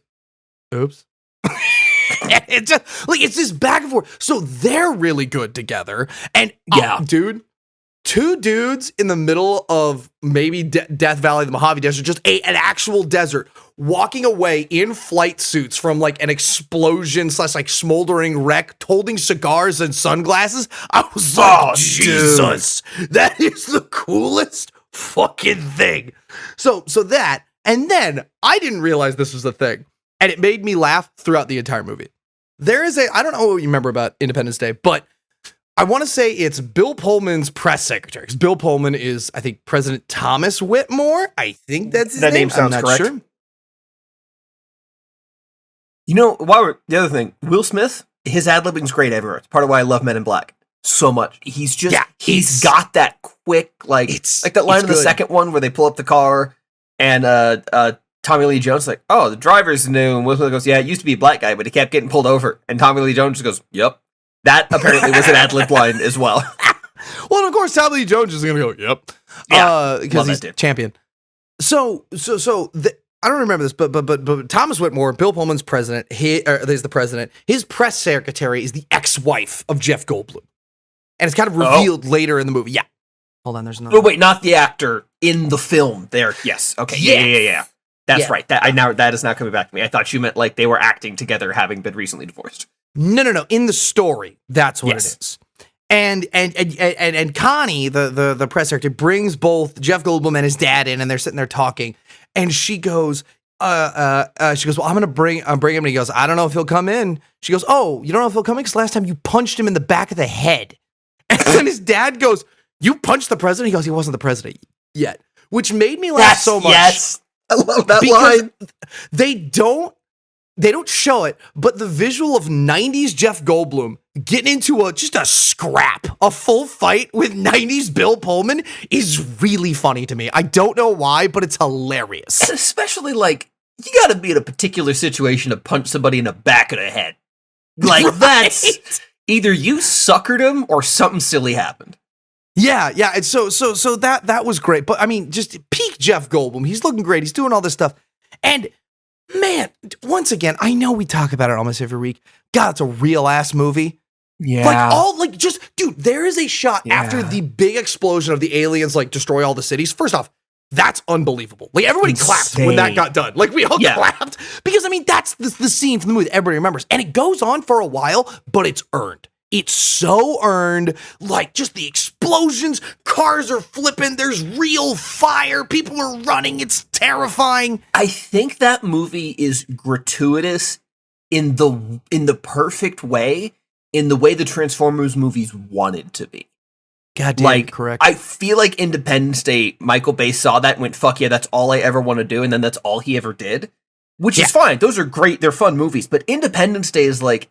oops. It's just like, it's just back and forth. So they're really good together. And dude, two dudes in the middle of maybe Death Valley, the Mojave Desert, just an actual desert, walking away in flight suits from like an explosion / like smoldering wreck, holding cigars and sunglasses. I was like, Jesus, that is the coolest fucking thing. So that, and then I didn't realize this was a thing, and it made me laugh throughout the entire movie. There is I don't know what you remember about Independence Day, but I want to say it's Bill Pullman's press secretary. Because Bill Pullman is, I think, President Thomas Whitmore. I think that's his name. That name sounds correct. Sure. You know, the other thing, Will Smith, his ad-libbing's great everywhere. It's part of why I love Men in Black so much. He's just, he's got that quick, like that line in the second one where they pull up the car and Tommy Lee Jones is like, oh, the driver's new. And Will Smith goes, yeah, it used to be a black guy, but he kept getting pulled over. And Tommy Lee Jones just goes, yep. That apparently was an ad-lib line as well. Well, and of course, Tommy Lee Jones is going to go, yep. Yeah, because he's champion. So I don't remember this, but Thomas Whitmore, Bill Pullman's president, there's the president. His press secretary is the ex-wife of Jeff Goldblum, and it's kind of revealed later in the movie. Yeah, hold on, there's another. Oh wait, not the actor in the film. There, yes, okay, yeah. That's right. That is not coming back to me. I thought you meant like they were acting together, having been recently divorced. No. In the story, that's what it is. And Connie, the press secretary, brings both Jeff Goldblum and his dad in, and they're sitting there talking. And she goes, well, I'm gonna bring him. And he goes, I don't know if he'll come in. She goes, oh, you don't know if he'll come in because last time you punched him in the back of the head. And then his dad goes, you punched the president? He goes, he wasn't the president yet, which made me laugh so much. Yes, I love that line. They don't show it, but the visual of 90s Jeff Goldblum getting into just a scrap, a full fight with 90s Bill Pullman is really funny to me. I don't know why, but it's hilarious. Especially like, you gotta be in a particular situation to punch somebody in the back of the head. Like, right? That's either you suckered him or something silly happened. Yeah. And so that was great. But I mean, just peak Jeff Goldblum. He's looking great. He's doing all this stuff. And man, once again, I know we talk about it almost every week. God, it's a real ass movie. Yeah. Dude, there is a shot after the big explosion of the aliens like destroy all the cities. First off, that's unbelievable. Like everybody clapped when that got done. Like we all clapped because I mean that's the scene from the movie that everybody remembers, and it goes on for a while, but it's earned. It's so earned. Like just the explosions, cars are flipping. There's real fire. People are running. It's terrifying. I think that movie is gratuitous in the perfect way, in the way the Transformers movies wanted to be. God damn, like, correct. I feel like Independence Day, Michael Bay saw that and went, fuck yeah, that's all I ever want to do, and then that's all he ever did. Which is fine. Those are great. They're fun movies. But Independence Day is like,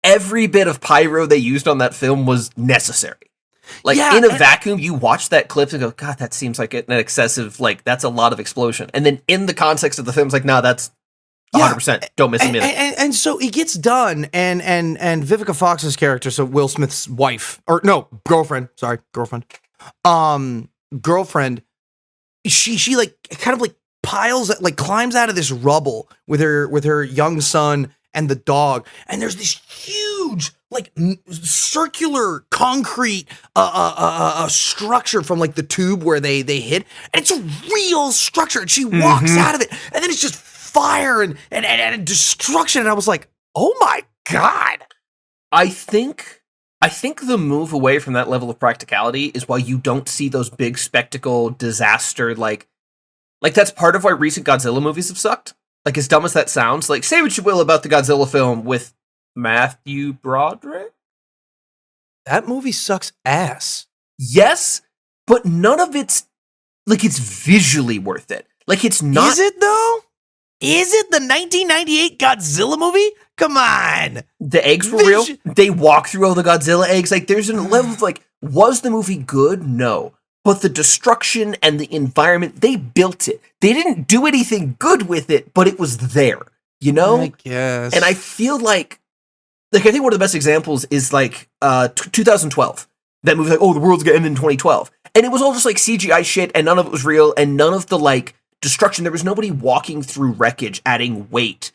every bit of pyro they used on that film was necessary. Like, in a vacuum, you watch that clip and go, God, that seems like an excessive, like, that's a lot of explosion. And then in the context of the film, it's like, no, that's 100%. Don't miss a minute. And so it gets done, and Vivica Fox's character, so Will Smith's wife, or no, girlfriend, she like, kind of like piles, like climbs out of this rubble with her young son and the dog, and there's this huge like circular concrete structure from like the tube where they hit, and it's a real structure, and she walks out of it, and then it's just fire and destruction, and I was like, oh my God. I think the move away from that level of practicality is why you don't see those big spectacle disaster like that's part of why recent Godzilla movies have sucked. Like, as dumb as that sounds, like, say what you will about the Godzilla film with Matthew Broderick. That movie sucks ass. Yes, but none of it's, like, it's visually worth it. Like, it's not. Is it, though? Is it the 1998 Godzilla movie? Come on. The eggs were real. They walk through all the Godzilla eggs. Like, there's a level of, like, was the movie good? No. But the destruction and the environment, they built it. They didn't do anything good with it, but it was there, you know? I guess. And I feel like I think one of the best examples is like 2012. That movie, like, oh, the world's gonna end in 2012. And it was all just like CGI shit, and none of it was real, and none of the like destruction. There was nobody walking through wreckage adding weight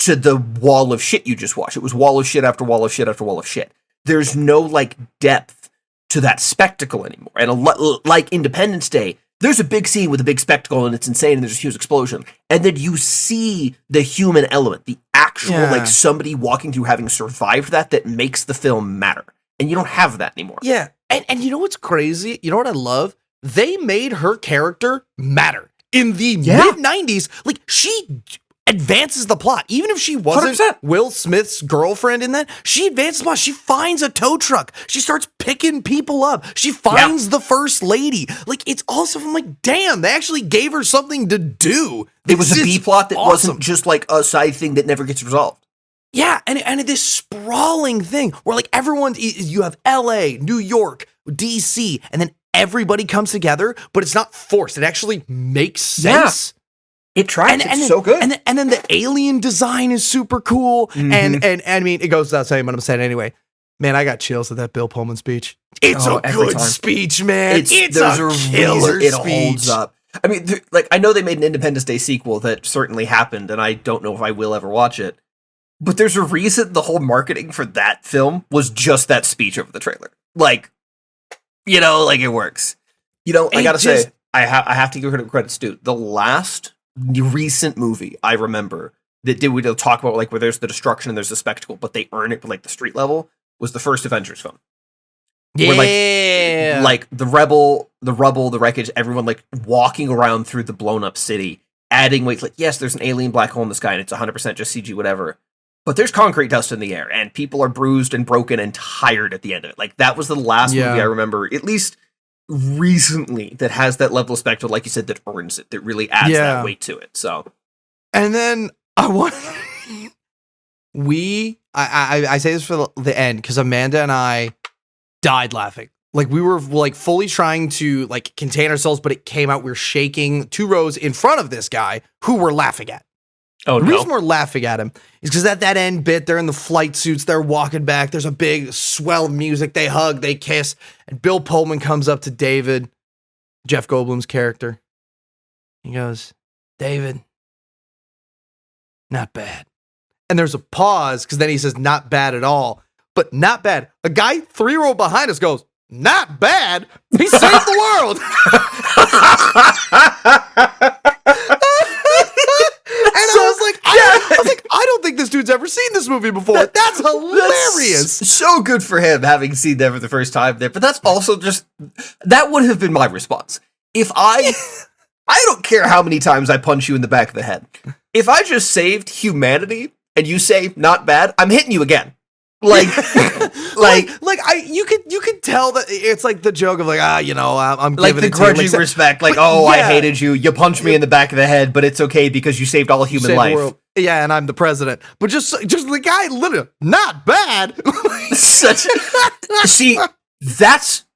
to the wall of shit you just watched. It was wall of shit after wall of shit after wall of shit. There's no like depth to that spectacle anymore. And like Independence Day, there's a big scene with a big spectacle and it's insane and there's a huge explosion. And then you see the human element, the actual like somebody walking through having survived that makes the film matter. And you don't have that anymore. Yeah. And you know what's crazy? You know what I love? They made her character matter. In the mid-90s, like, she advances the plot. Even if she wasn't 100%. Will Smith's girlfriend in that, she advances the plot. She finds a tow truck. She starts picking people up. She finds the first lady. Like, it's awesome. I'm like, damn, they actually gave her something to do. It was a B-plot that wasn't just like a side thing that never gets resolved. Yeah, and this sprawling thing where, like, you have LA, New York, DC, and then everybody comes together, but it's not forced. It actually makes sense. It tracks. It's so good. And then the alien design is super cool. Mm-hmm. And I mean, it goes without saying, but I'm saying anyway. Man, I got chills at that Bill Pullman speech. It's a good speech, man. It's a killer speech. It holds up. I mean, like, I know they made an Independence Day sequel that certainly happened, and I don't know if I will ever watch it. But there's a reason the whole marketing for that film was just that speech over the trailer. Like, like it works. I gotta say, I have to give credit due. The last recent movie I remember that we'll talk about, like, where there's the destruction and there's the spectacle, but they earn it, like, the street level, was the first Avengers film. Yeah. Where, like the rubble, the wreckage, everyone, like, walking around through the blown up city, adding weight. Like, yes, there's an alien black hole in the sky and it's 100% just CG, whatever. But there's concrete dust in the air and people are bruised and broken and tired at the end of it. Like, that was the last movie I remember, at least recently, that has that level of spectacle, like you said, that earns it, that really adds that weight to it. So, and then I want I say this for the end because Amanda and I died laughing. Like, we were, like, fully trying to, like, contain ourselves, but it came out, we were shaking 2 rows in front of this guy who we're laughing at. Oh, the reason we're laughing at him is because at that end bit, they're in the flight suits, they're walking back, there's a big swell of music, they hug, they kiss, and Bill Pullman comes up to David, Jeff Goldblum's character. He goes, David, not bad. And there's a pause, because then he says, not bad at all. But not bad. A guy 3 row behind us goes, not bad. He saved the world. I don't think this dude's ever seen this movie before. That's hilarious. That's so good for him having seen them for the first time there. But that's also just, that would have been my response. If I don't care how many times I punch you in the back of the head. If I just saved humanity and you say not bad, I'm hitting you again. Like, you could tell that it's like the joke of like, I'm like giving the it to you. grudging respect. Like, I hated you. You punched me in the back of the head, but it's okay because you saved all human life. Yeah, and I'm the president. But just the guy, literally, not bad. See, that's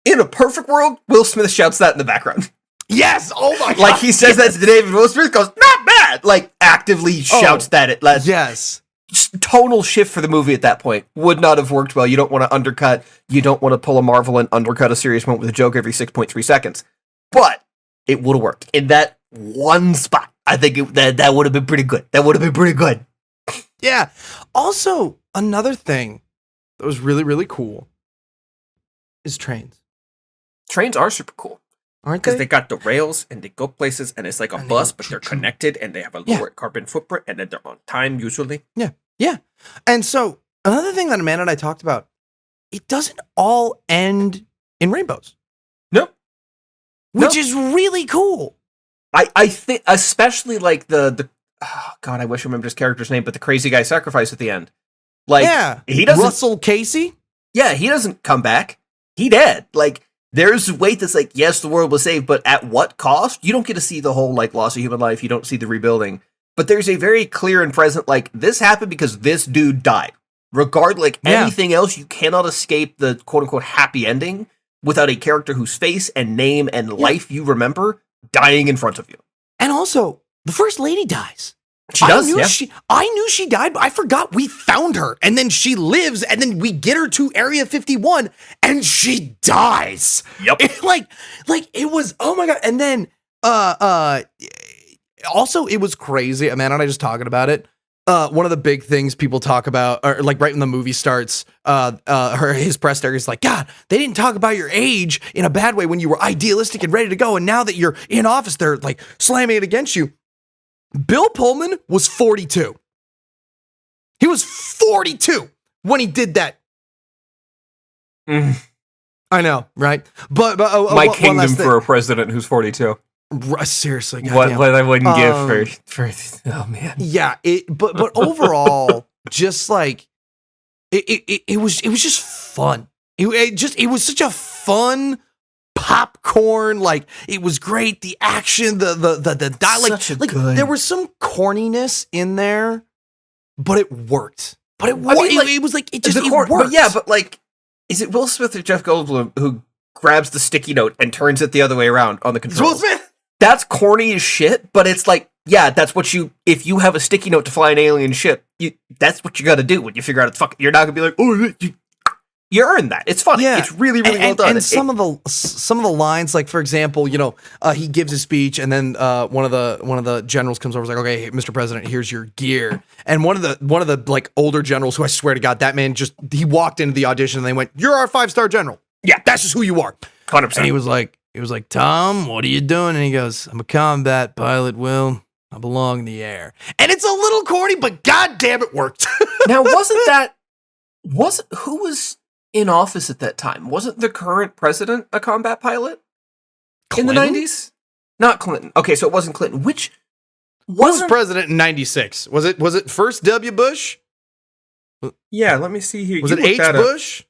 in a perfect world. Will Smith shouts that in the background. Yes. Oh my god. Like, he says that to David. Will Smith goes, not bad. Like, actively shouts that at last. Yes. Tonal shift for the movie at that point would not have worked well. You don't want to undercut. You don't want to pull a Marvel and undercut a serious moment with a joke every 6.3 seconds. But it would have worked in that one spot. I think that would have been pretty good. That would have been pretty good. Yeah. Also, another thing that was really, really cool is trains. Trains are super cool. Aren't they? Because they got the rails and they go places and it's like a bus, but they're connected and they have a lower carbon footprint and then they're on time usually. Yeah. Yeah. And so another thing that Amanda and I talked about, it doesn't all end in rainbows. No. Which is really cool. I think, especially like the oh God, I wish I remembered his character's name, but the crazy guy sacrifice at the end. Like, he doesn't. Russell Casey? Yeah, he doesn't come back. He dead. Like, there's weight that's like, yes, the world was saved, but at what cost? You don't get to see the whole, like, loss of human life. You don't see the rebuilding. But there's a very clear and present, like, this happened because this dude died. Regardless, like, anything else, you cannot escape the quote-unquote happy ending without a character whose face and name and life you remember dying in front of you. And also, the First Lady dies. She does, I knew she died, but I forgot we found her. And then she lives, and then we get her to Area 51, and she dies. Yep. Like it was, oh my God. And then, also, it was crazy. Amanda and I just talking about it. One of the big things people talk about, or like right when the movie starts, his press secretary is like, God, they didn't talk about your age in a bad way when you were idealistic and ready to go. And now that you're in office, they're like slamming it against you. Bill Pullman was 42. He was 42 when he did that. I know, right? But my kingdom for a president who's 42. Seriously, what I wouldn't give for oh man. Yeah, but overall, just like it was just fun. It was such a fun popcorn, like it was great. The action, the dialogue, like there was some corniness in there, but it worked. But it was like it worked. But yeah, but like, is it Will Smith or Jeff Goldblum who grabs the sticky note and turns it the other way around on the controls? Will Smith. That's corny as shit, but it's like, yeah, that's what if you have a sticky note to fly an alien ship, that's what you gotta do when you figure out it's fucking, you're not gonna be like, oh, you earn that. It's funny. It's really, really well done. And some of the lines, like for example, he gives a speech, and then one of the generals comes over, and is like, "Okay, Mr. President, here's your gear." And one of the like older generals, who I swear to God, that man he walked into the audition, and they went, "You're our 5-star general. Yeah, that's just who you are." 100%. And he was like, "Tom, what are you doing?" And he goes, "I'm a combat pilot, Will. I belong in the air." And it's a little corny, but god damn, it worked. Now, who was in office at that time? Wasn't the current president a combat pilot in the 90s? Not Clinton. Okay, so it wasn't Clinton. Who was president in 96? Was it first W. Bush? Yeah, let me see here. Was it H. Bush?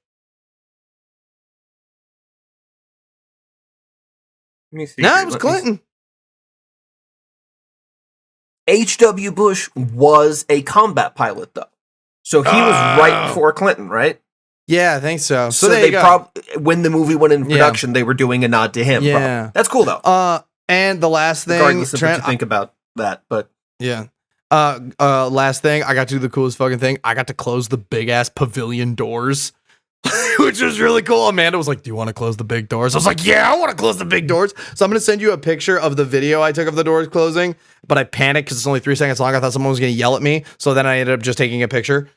Let me see. No, it was Clinton. H.W. Bush was a combat pilot, though. So he was right before Clinton, right? Yeah, I think so. So they when the movie went in production, they were doing a nod to him. Yeah. Probably. That's cool, though. And the last thing, regardless of Trent, what you think about that, but yeah. Last thing, I got to do the coolest fucking thing. I got to close the big ass pavilion doors, which was really cool. Amanda was like, "Do you want to close the big doors?" I was like, "Yeah, I want to close the big doors." So I'm gonna send you a picture of the video I took of the doors closing, but I panicked because it's only 3 seconds long. I thought someone was gonna yell at me, so then I ended up just taking a picture.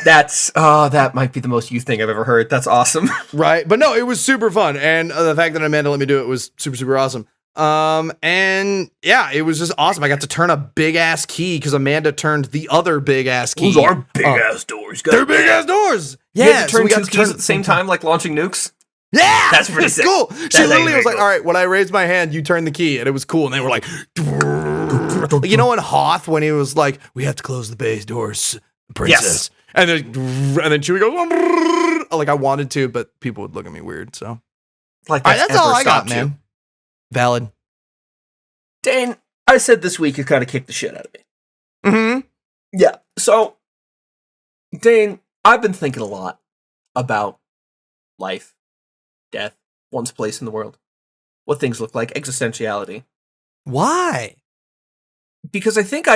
That might be the most you thing I've ever heard. That's awesome. Right. But no, it was super fun. And the fact that Amanda let me do it was super, super awesome. And yeah, it was just awesome. I got to turn a big ass key because Amanda turned the other big ass key. Those are big ass doors. They're big ass doors. Yeah. You had to turn two keys at the same time, like launning nukes. Yeah, that's pretty sick. Cool. She literally was like, "All right, when I raised my hand, you turn the key," and it was cool. And they were like, you know, in Hoth when he was like, "We have to close the base doors, princess." Yes. And then Chewie goes, like I wanted to, but people would look at me weird. So, like that's all I got, man. You. Valid. Dane, I said this week you kind of kicked the shit out of me. Mm-hmm. Yeah. So, Dane, I've been thinking a lot about life, death, one's place in the world, what things look like, existentiality. Why? Because I think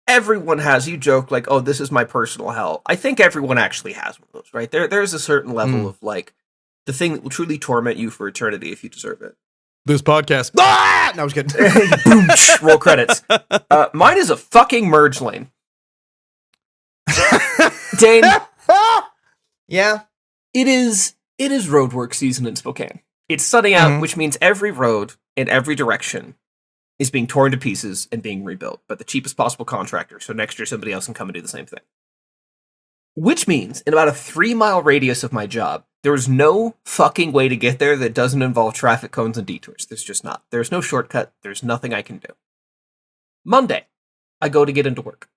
everyone has, you joke like, "Oh, this is my personal hell." I think everyone actually has one of those, right? There's a certain level of like the thing that will truly torment you for eternity if you deserve it. This podcast. Ah! No, I was kidding. Boom, roll credits. Mine is a fucking merge lane. Dane. Yeah. It is roadwork season in Spokane. It's sunning out, which means every road in every direction is being torn to pieces and being rebuilt by the cheapest possible contractor, so next year somebody else can come and do the same thing. Which means, in about a 3-mile radius of my job, there is no fucking way to get there that doesn't involve traffic cones and detours. There's just not. There's no shortcut. There's nothing I can do. Monday, I go to get into work.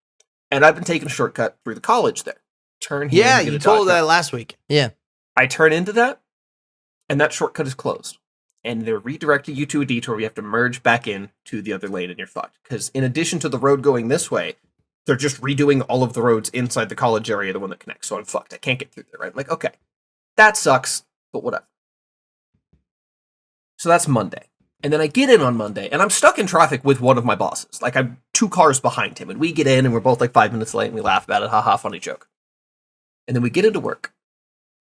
And I've been taking a shortcut through the college there. Turn here. Yeah, you told that last week. Yeah. I turn into that, and that shortcut is closed. And they're redirecting you to a detour where you have to merge back in to the other lane and you're fucked. Because in addition to the road going this way, they're just redoing all of the roads inside the college area, the one that connects. So I'm fucked. I can't get through there, right? I'm like, okay, that sucks, but whatever. So that's Monday. And then I get in on Monday, and I'm stuck in traffic with one of my bosses. Like, I'm 2 cars behind him, and we get in, and we're both like 5 minutes late, and we laugh about it. Haha, funny joke. And then we get into work.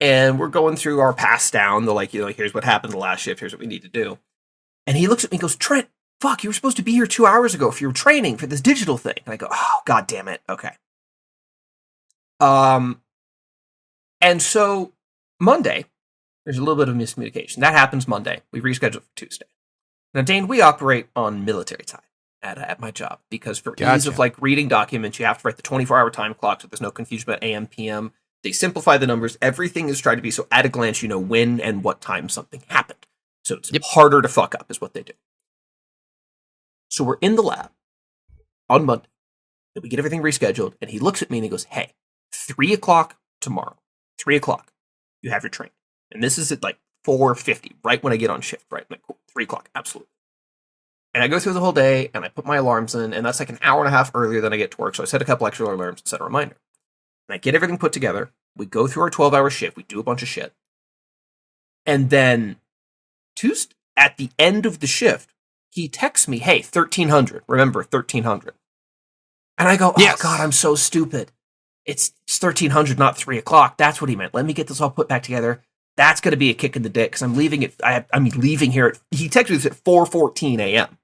And we're going through our pass down, the like, here's what happened the last shift, here's what we need to do. And he looks at me and goes, "Trent, fuck, you were supposed to be here 2 hours ago for your training for this digital thing." And I go, "Oh, god damn it, okay." And so Monday, there's a little bit of miscommunication. That happens Monday. We reschedule for Tuesday. Now, Dane, we operate on military time at my job because for ease of like reading documents, you have to write the 24-hour time clock so there's no confusion about AM, PM. They simplify the numbers. Everything is tried to be so at a glance you know when and what time something happened. So it's harder to fuck up is what they do. So we're in the lab on Monday. And we get everything rescheduled. And he looks at me and he goes, "Hey, 3 o'clock tomorrow. 3 o'clock. You have your training." And this is at like 4:50, right when I get on shift, right? I'm like, cool, 3 o'clock, absolutely. And I go through the whole day and I put my alarms in. And that's like an hour and a half earlier than I get to work. So I set a couple extra alarms and set a reminder. And I get everything put together. We go through our 12-hour shift. We do a bunch of shit. And then Tuesday, at the end of the shift, he texts me, "Hey, 1300. Remember, 1300. And I go, "Oh, God, I'm so stupid." it's 1300, not 3 o'clock. That's what he meant. Let me get this all put back together. That's going to be a kick in the dick because I'm leaving it. I'm leaving here. He texted me at 4:14 a.m.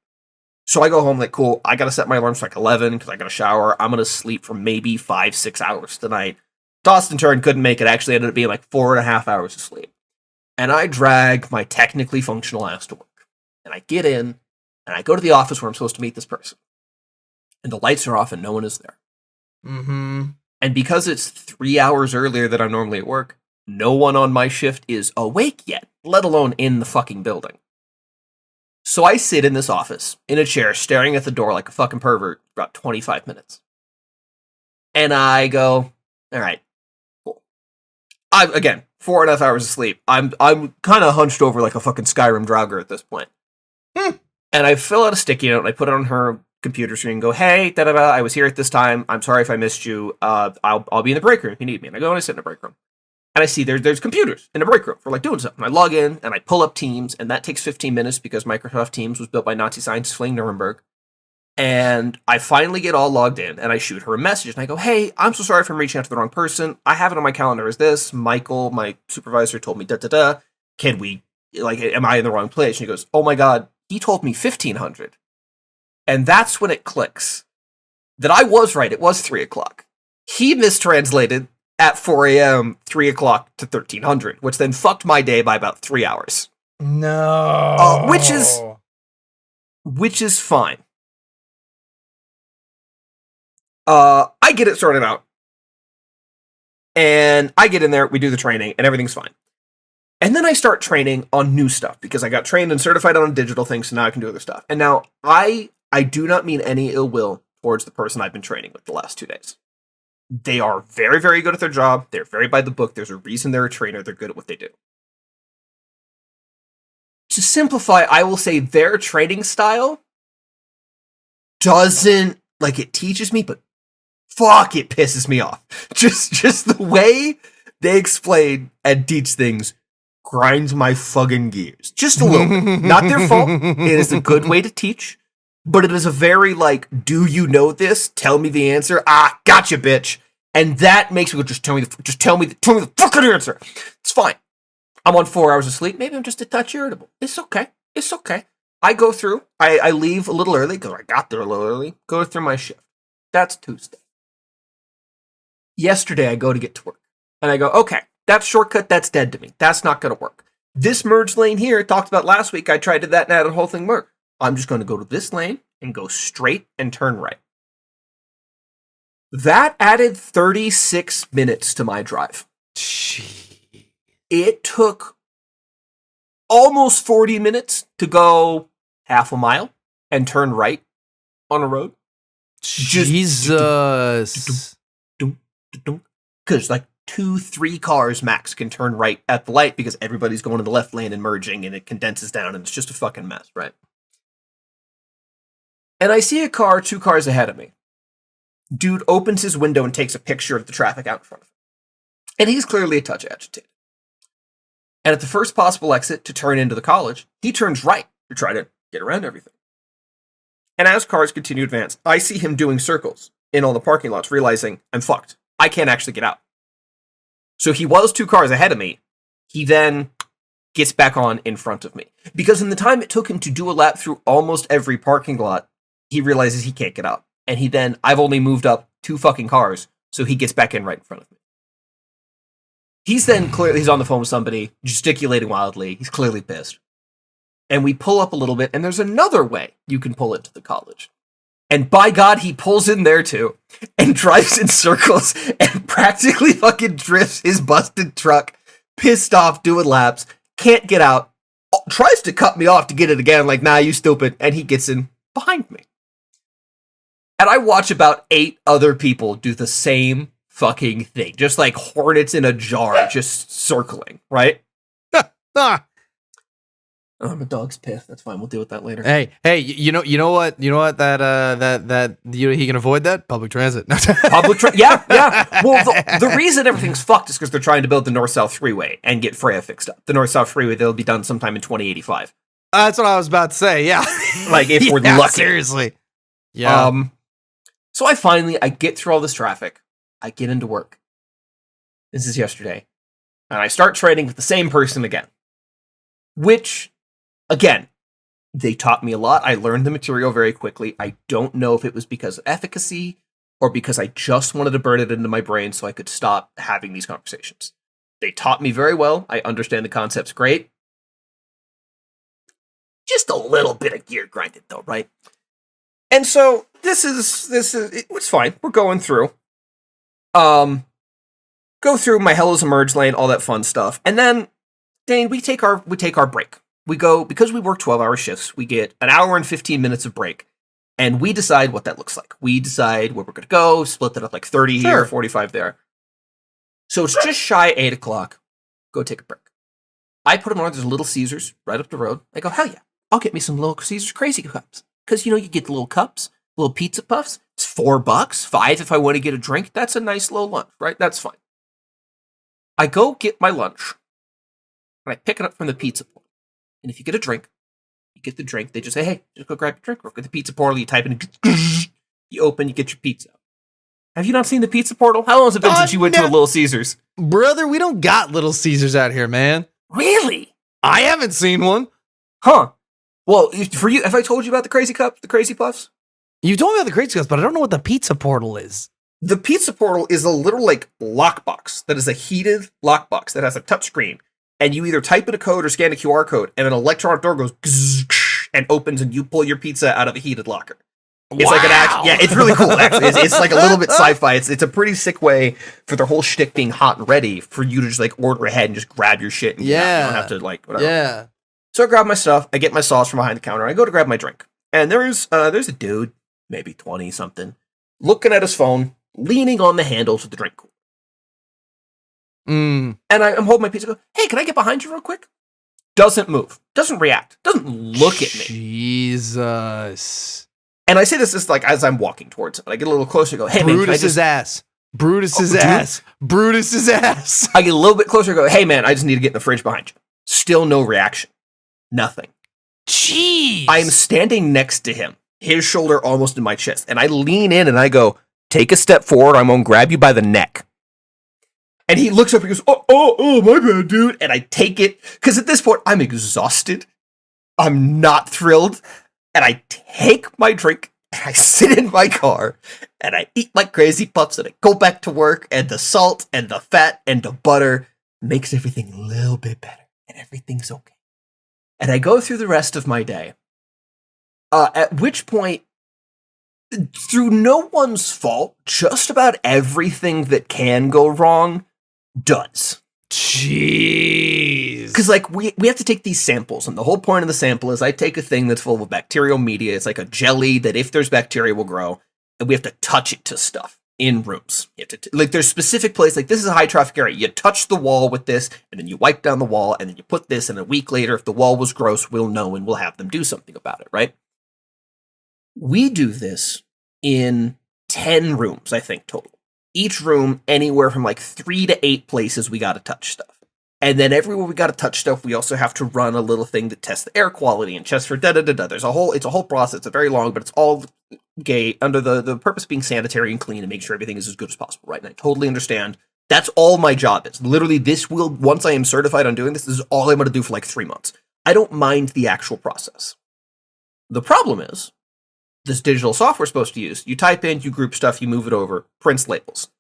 So I go home like, cool. I got to set my alarm for like 11 because I got to shower. I'm going to sleep for maybe 5-6 hours tonight. Tossed and turned, couldn't make it. Actually ended up being like 4.5 hours of sleep. And I drag my technically functional ass to work. And I get in and I go to the office where I'm supposed to meet this person. And the lights are off and no one is there. Mm-hmm. And because it's 3 hours earlier than I'm normally at work, no one on my shift is awake yet, let alone in the fucking building. So I sit in this office, in a chair, staring at the door like a fucking pervert for about 25 minutes. And I go, all right, cool. Again, 4.5 hours of sleep. I'm kind of hunched over like a fucking Skyrim Draugr at this point. And I fill out a sticky note and I put it on her computer screen and go, hey, da-da-da, I was here at this time. I'm sorry if I missed you. I'll be in the break room if you need me. And I go and I sit in the break room. And I see there's computers in the break room for like doing something. I log in and I pull up Teams, and that takes 15 minutes because Microsoft Teams was built by Nazi scientists fleeing Nuremberg. And I finally get all logged in and I shoot her a message and I go, hey, I'm so sorry if I'm reaching out to the wrong person. I have it on my calendar as this. Michael, my supervisor, told me da-da-da. Can we, like, am I in the wrong place? And she goes, oh my God, he told me 1500. And that's when it clicks that I was right. It was 3 o'clock. He mistranslated at 4 a.m., 3 o'clock to 1300, which then fucked my day by about 3 hours. No. Which is fine. I get it sorted out. And I get in there, we do the training, and everything's fine. And then I start training on new stuff, because I got trained and certified on digital things, so now I can do other stuff. And now, I do not mean any ill will towards the person I've been training with the last 2 days. They are very, very good at their job. They're very by the book. There's a reason they're a trainer. They're good at what they do. To simplify, I will say their training style doesn't, like, it teaches me, but fuck, it pisses me off. Just the way they explain and teach things grinds my fucking gears. Just a little bit. Not their fault. It is a good way to teach. But it is a very, like, do you know this? Tell me the answer. Ah, gotcha, bitch. And that makes me go, just tell me the fucking answer. It's fine. I'm on 4 hours of sleep. Maybe I'm just a touch irritable. It's okay. It's okay. I go through. I leave a little early because I got there a little early. Go through my shift. That's Tuesday. Yesterday, I go to get to work. And I go, okay, that shortcut, that's dead to me. That's not going to work. This merge lane here, talked about last week. I tried to do that and had the whole thing work. I'm just going to go to this lane and go straight and turn right. That added 36 minutes to my drive. It took almost 40 minutes to go half a mile and turn right on a road. Jesus. Because like 2-3 cars max can turn right at the light because everybody's going to the left lane and merging, and it condenses down and it's just a fucking mess, right? And I see a car 2 cars ahead of me. Dude opens his window and takes a picture of the traffic out in front of him. And he's clearly a touch agitated. And at the first possible exit to turn into the college, he turns right to try to get around everything. And as cars continue to advance, I see him doing circles in all the parking lots, realizing I'm fucked. I can't actually get out. So he was 2 cars ahead of me. He then gets back on in front of me. Because in the time it took him to do a lap through almost every parking lot, he realizes he can't get out. And I've only moved up 2 fucking cars, so he gets back in right in front of me. He's on the phone with somebody, gesticulating wildly. He's clearly pissed. And we pull up a little bit, and there's another way you can pull into the college. And by God, he pulls in there too, and drives in circles, and practically fucking drifts his busted truck, pissed off, doing laps, can't get out, tries to cut me off to get it again, like, nah, you stupid, and he gets in behind me. And I watch about 8 other people do the same fucking thing. Just like hornets in a jar, just circling, right? Oh, my dog's pissed. That's fine. We'll deal with that later. Hey, you know what? You know what? He can avoid that? Public transit. Yeah. Well, the reason everything's fucked is because they're trying to build the North-South Freeway and get Freya fixed up. The North-South Freeway, that'll be done sometime in 2085. That's what I was about to say, yeah. Like, if we're lucky. Seriously. Yeah. So I get through all this traffic. I get into work. This is yesterday. And I start training with the same person again. Which, again, they taught me a lot. I learned the material very quickly. I don't know if it was because of efficacy or because I just wanted to burn it into my brain so I could stop having these conversations. They taught me very well. I understand the concepts great. Just a little bit of gear grinded though, right? And so this is it's fine. We're going through. Go through my hell is a merge lane, all that fun stuff. And then Dane, we take our break. We go, because we work 12-hour shifts, we get an hour and 15 minutes of break. And we decide what that looks like. We decide where we're going to go, split that up like 30 here, 45 there. So it's just shy 8 o'clock. Go take a break. I put them on. There's Little Caesars right up the road. I go, hell yeah, I'll get me some Little Caesars Crazy Cups. Because, you get the little cups, little pizza puffs. It's $4, $5 if I want to get a drink. That's a nice little lunch, right? That's fine. I go get my lunch. And I pick it up from the pizza portal. And if you get a drink, you get the drink. They just say, hey, just go grab your drink. Go get the pizza portal. You type in, you open, you get your pizza. Have you not seen the pizza portal? How long has it been since you went to a Little Caesars? Brother, we don't got Little Caesars out here, man. Really? I haven't seen one. Huh. Well, for you, have I told you about the Crazy Cups, the Crazy Puffs? You told me about the Crazy Cups, but I don't know what the pizza portal is. The pizza portal is a little, lockbox that is a heated lockbox that has a touchscreen. And you either type in a code or scan a QR code, and an electronic door goes and opens, and you pull your pizza out of a heated locker. It's like an action. Yeah, it's really cool. Actually, it's like a little bit sci-fi. It's a pretty sick way for their whole shtick being hot and ready for you to just order ahead and just grab your shit. And you don't have to whatever. Yeah. So I grab my stuff. I get my sauce from behind the counter. I go to grab my drink, and there's a dude, maybe 20 something, looking at his phone, leaning on the handles of the drink cooler. And I'm holding my pizza. Go, hey, can I get behind you real quick? Doesn't move. Doesn't react. Doesn't look at me. Jesus. And I say this as I'm walking towards him. I get a little closer. Go, hey, Brutus's ass. Brutus's ass. Brutus's ass. I get a little bit closer. Go, hey, man, I just need to get in the fridge behind you. Still no reaction. Nothing. Jeez. I am standing next to him. His shoulder almost in my chest. And I lean in and I go, take a step forward. I'm going to grab you by the neck. And he looks up and goes, oh, my bad, dude. And I take it, because at this point, I'm exhausted. I'm not thrilled. And I take my drink, and I sit in my car, and I eat my Crazy Puffs, and I go back to work, and the salt, and the fat, and the butter makes everything a little bit better, and everything's okay. And I go through the rest of my day, at which point, through no one's fault, just about everything that can go wrong does. Jeez. Because, we have to take these samples, and the whole point of the sample is I take a thing that's full of bacterial media. It's like a jelly that if there's bacteria will grow, and we have to touch it to stuff in rooms. You have to there's specific place, this is a high-traffic area. You touch the wall with this, and then you wipe down the wall, and then you put this, and a week later, if the wall was gross, we'll know, and we'll have them do something about it, right? We do this in 10 rooms, I think, total. Each room, anywhere from 3 to 8 places we got to touch stuff. And then everywhere we got to touch stuff, we also have to run a little thing that tests the air quality and checks for da-da-da-da. It's a whole process. It's very long, but it's all under the purpose of being sanitary and clean and make sure everything is as good as possible, right? And I totally understand. That's all my job is. Literally, once I am certified on doing this is all I'm going to do for 3 months. I don't mind the actual process. The problem is, this digital software we're supposed to use, you type in, you group stuff, you move it over, prints labels.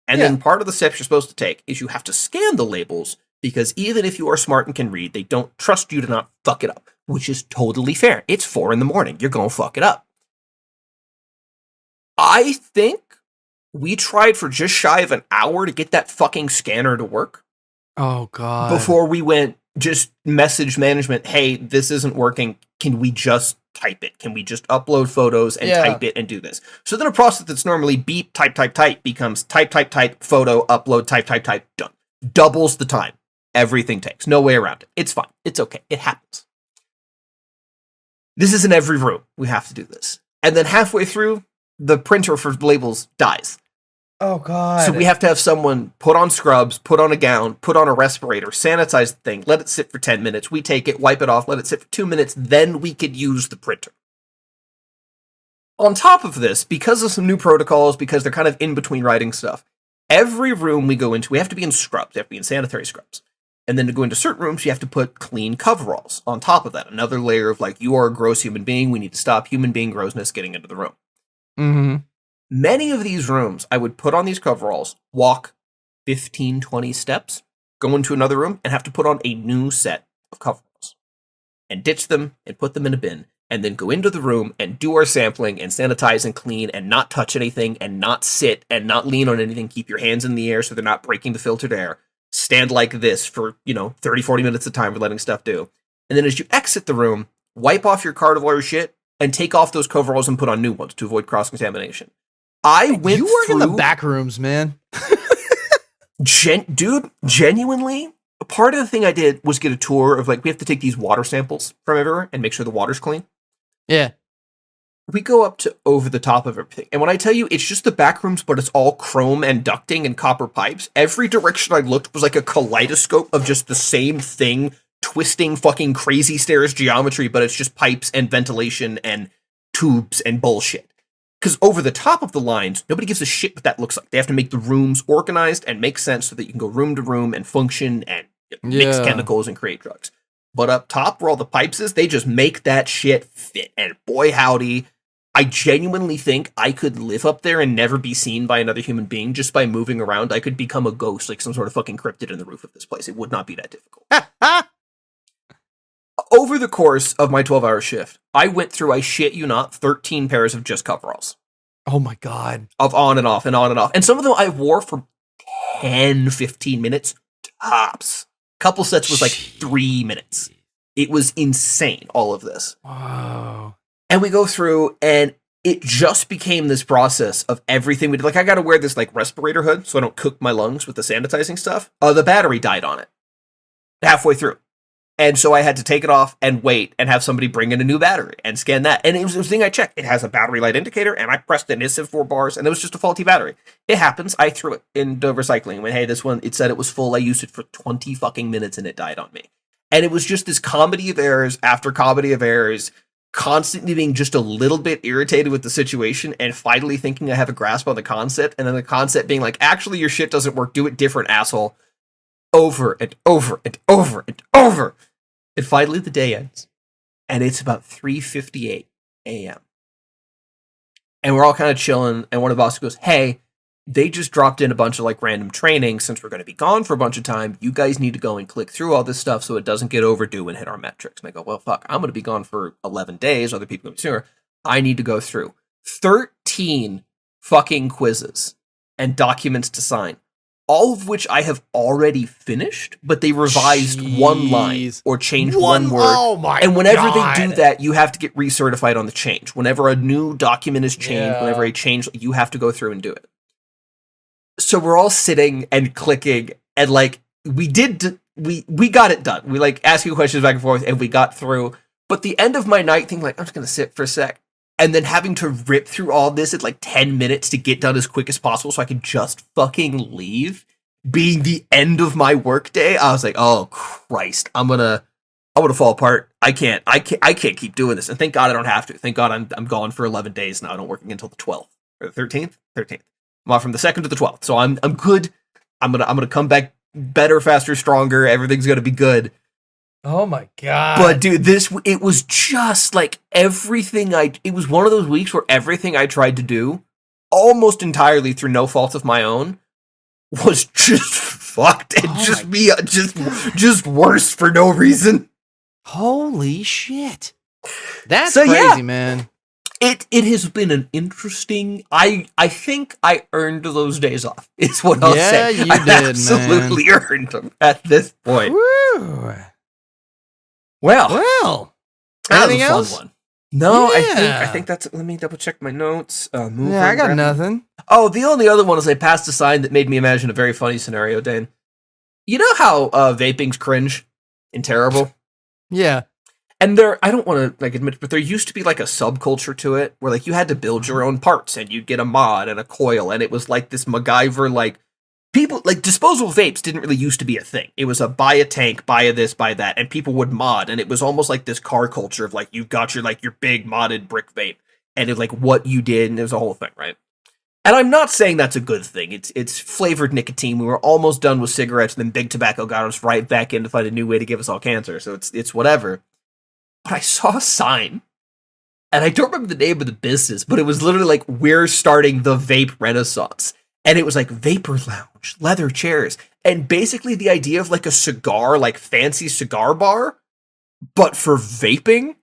And then part of the steps you're supposed to take is you have to scan the labels, because even if you are smart and can read, they don't trust you to not fuck it up, which is totally fair. It's 4 a.m. You're going to fuck it up. I think we tried for just shy of an hour to get that fucking scanner to work. Oh, God. Before we went, just message management, hey, this isn't working. Can we just type it? Can we just upload photos and type it and do this? So then a process that's normally beep, type, becomes type, photo, upload, type, done. Doubles the time everything takes. No way around it. It's fine. It's okay. It happens. This is in every room. We have to do this. And then halfway through, the printer for labels dies. Oh, God. So we have to have someone put on scrubs, put on a gown, put on a respirator, sanitize the thing, let it sit for 10 minutes. We take it, wipe it off, let it sit for 2 minutes. Then we could use the printer. On top of this, because of some new protocols, because they're kind of in between writing stuff, Every room we go into, we have to be in scrubs. We have to be in sanitary scrubs. And then to go into certain rooms, you have to put clean coveralls on top of that. Another layer of like, you are a gross human being. We need to stop human being grossness getting into the room. Mm-hmm. Many of these rooms, I would put on these coveralls, walk 15, 20 steps, go into another room, and have to put on a new set of coveralls. And ditch them and put them in a bin. And then go into the room and do our sampling and sanitize and clean and not touch anything and not sit and not lean on anything. Keep your hands in the air so they're not breaking the filtered air. Stand like this for, 30, 40 minutes of time for letting stuff do. And then as you exit the room, wipe off your cart of all your shit and take off those coveralls and put on new ones to avoid You cross-contamination. work in the back rooms, man. Dude, genuinely, part of the thing I did was get a tour of, like, we have to take these water samples from everywhere and make sure the water's clean. Yeah. We go up to over the top of everything. And when I tell you it's just the back rooms, but it's all chrome and ducting and copper pipes, every direction I looked was like a kaleidoscope of just the same thing, twisting fucking crazy stairs geometry, but it's just pipes and ventilation and tubes and bullshit. Because over the top of the lines, nobody gives a shit what that looks like. They have to make the rooms organized and make sense so that you can go room to room and function and mix chemicals and create drugs. But up top where all the pipes is, they just make that shit fit. And boy howdy, I genuinely think I could live up there and never be seen by another human being just by moving around. I could become a ghost, like some sort of fucking cryptid in the roof of this place. It would not be that difficult. Over the course of my 12-hour shift, I went through, I shit you not, 13 pairs of just coveralls. Oh my God. Of on and off and on and off. And some of them I wore for 10, 15 minutes tops. Couple sets was like 3 minutes. It was insane, all of this. Wow. And we go through, and it just became this process of everything we did. Like, I got to wear this, like, respirator hood so I don't cook my lungs with the sanitizing stuff. The battery died on it halfway through. And so I had to take it off and wait and have somebody bring in a new battery and scan that. And it was the thing I checked. It has a battery light indicator, and I pressed an ISIV 4 bars, and it was just a faulty battery. It happens. I threw it into recycling. I went, hey, this one, it said it was full. I used it for 20 fucking minutes, and it died on me. And it was just this comedy of errors after comedy of errors, constantly being just a little bit irritated with the situation and finally thinking I have a grasp on the concept, and then the concept being like, actually, your shit doesn't work. Do it different, asshole. Over and over and over and over. And finally the day ends, and it's about 3:58 a.m. And we're all kind of chilling, and one of the bosses goes, hey, they just dropped in a bunch of like random training since we're going to be gone for a bunch of time. You guys need to go and click through all this stuff so it doesn't get overdue and hit our metrics. And I go, well, fuck, I'm going to be gone for 11 days. Other people going to be sooner. I need to go through 13 fucking quizzes and documents to sign. All of which I have already finished, but they revised one line or changed one word. Oh my and whenever God. they do that, you have to get recertified on the change. Whenever a new document is changed, whenever a change, you have to go through and do it. So we're all sitting and clicking, and like we got it done. We like asking questions back and forth, and we got through. But the end of my night thing, like I'm just gonna sit for a sec. And then having to rip through all this at like 10 minutes to get done as quick as possible so I could just fucking leave, being the end of my workday, I was like, oh Christ, I'm gonna fall apart. I can't keep doing this. And thank God I don't have to. Thank God I'm gone for 11 days now. I don't work again until the 12th or the 13th. I'm off from the 2nd to the 12th. So I'm good. I'm gonna come back better, faster, stronger. Everything's gonna be good. Oh my God. But dude, it was just like everything it was one of those weeks where everything I tried to do, almost entirely through no fault of my own, was just fucked and just worse for no reason. Holy shit. That's So, crazy, yeah. man. It has been an interesting. I think I earned those days off. Is what I'll Yeah, say. you I did, absolutely earned them at this point. Woo. Well, Well, that was anything a fun else? one. No, Yeah. I think that's. Let me double check my notes. Yeah, I got nothing. Oh, the only other one is I passed a sign that made me imagine a very funny scenario, Dane. You know how vaping's cringe and terrible? Yeah. And I don't want to like admit, but there used to be like a subculture to it where like you had to build your own parts and you'd get a mod and a coil, and it was like this MacGyver, like people like disposable vapes didn't really used to be a thing. It was a buy a tank, buy a this, buy that, and people would mod, and it was almost like this car culture of like you've got your big modded brick vape, and it was like what you did, and it was a whole thing, right? And I'm not saying that's a good thing. It's flavored nicotine. We were almost done with cigarettes, and then big tobacco got us right back in to find a new way to give us all cancer. So it's whatever. But I saw a sign, and I don't remember the name of the business, but it was literally like, we're starting the vape renaissance. And it was like vapor lounge, leather chairs, and basically the idea of like a cigar, like fancy cigar bar, but for vaping.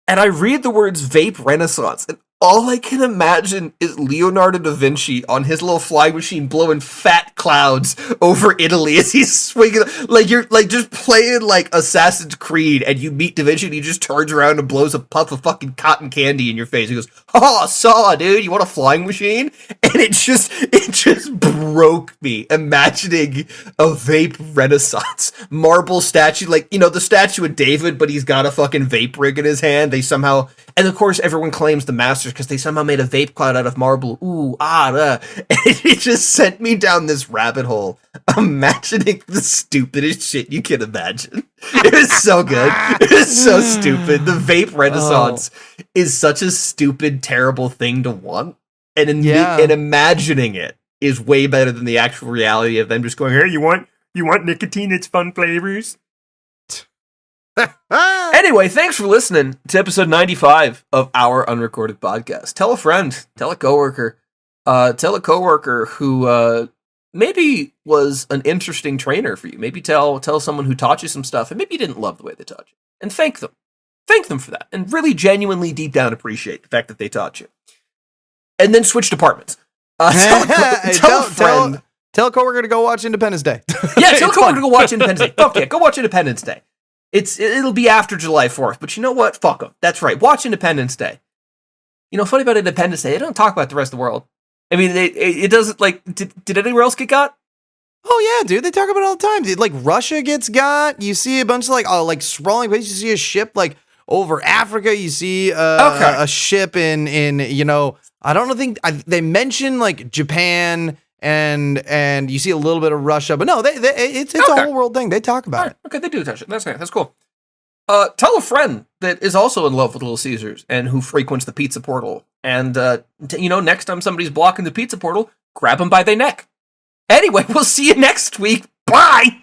And I read the words vape renaissance, and all I can imagine is Leonardo da Vinci on his little flying machine blowing fat clouds over Italy as he's swinging. Like, you're like just playing like Assassin's Creed, and you meet Da Vinci and he just turns around and blows a puff of fucking cotton candy in your face. He goes, "Oh, saw, dude, you want a flying machine?" And it just broke me imagining a vape renaissance. Marble statue, like, you know, the statue of David, but he's got a fucking vape rig in his hand. They somehow, and of course everyone claims the masters because they somehow made a vape cloud out of marble. Ooh, and it just sent me down this rabbit hole, imagining the stupidest shit you can imagine. It was so good. It was so stupid. The vape renaissance is such a stupid, terrible thing to want. And and imagining it is way better than the actual reality of them just going, "Hey, you want nicotine? It's fun flavors." Anyway, thanks for listening to episode 95 of our unrecorded podcast. Tell a friend, tell a coworker, who maybe was an interesting trainer for you. Maybe tell someone who taught you some stuff, and maybe you didn't love the way they taught you, and thank them for that, and really genuinely deep down appreciate the fact that they taught you. And then switch departments. Tell a friend. Tell a coworker to go watch Independence Day. Yeah, tell a coworker to go watch Independence Day. Fuck yeah, go watch Independence Day. It'll be after July 4th, but you know what? Fuck them. That's right. Watch Independence Day. You know, funny about Independence Day, they don't talk about the rest of the world. I mean, it doesn't, like, did anywhere else get got? Oh yeah, dude, they talk about it all the time. Dude, like, Russia gets got. You see a bunch of like sprawling places. You see a ship like over Africa. You see a ship in you know, I don't think they mention like Japan. And you see a little bit of Russia, but no, it's a whole world thing. They talk about it. Okay, they do touch it. That's cool. Tell a friend that is also in love with Little Caesars and who frequents the pizza portal. And next time somebody's blocking the pizza portal, grab them by their neck. Anyway, we'll see you next week. Bye.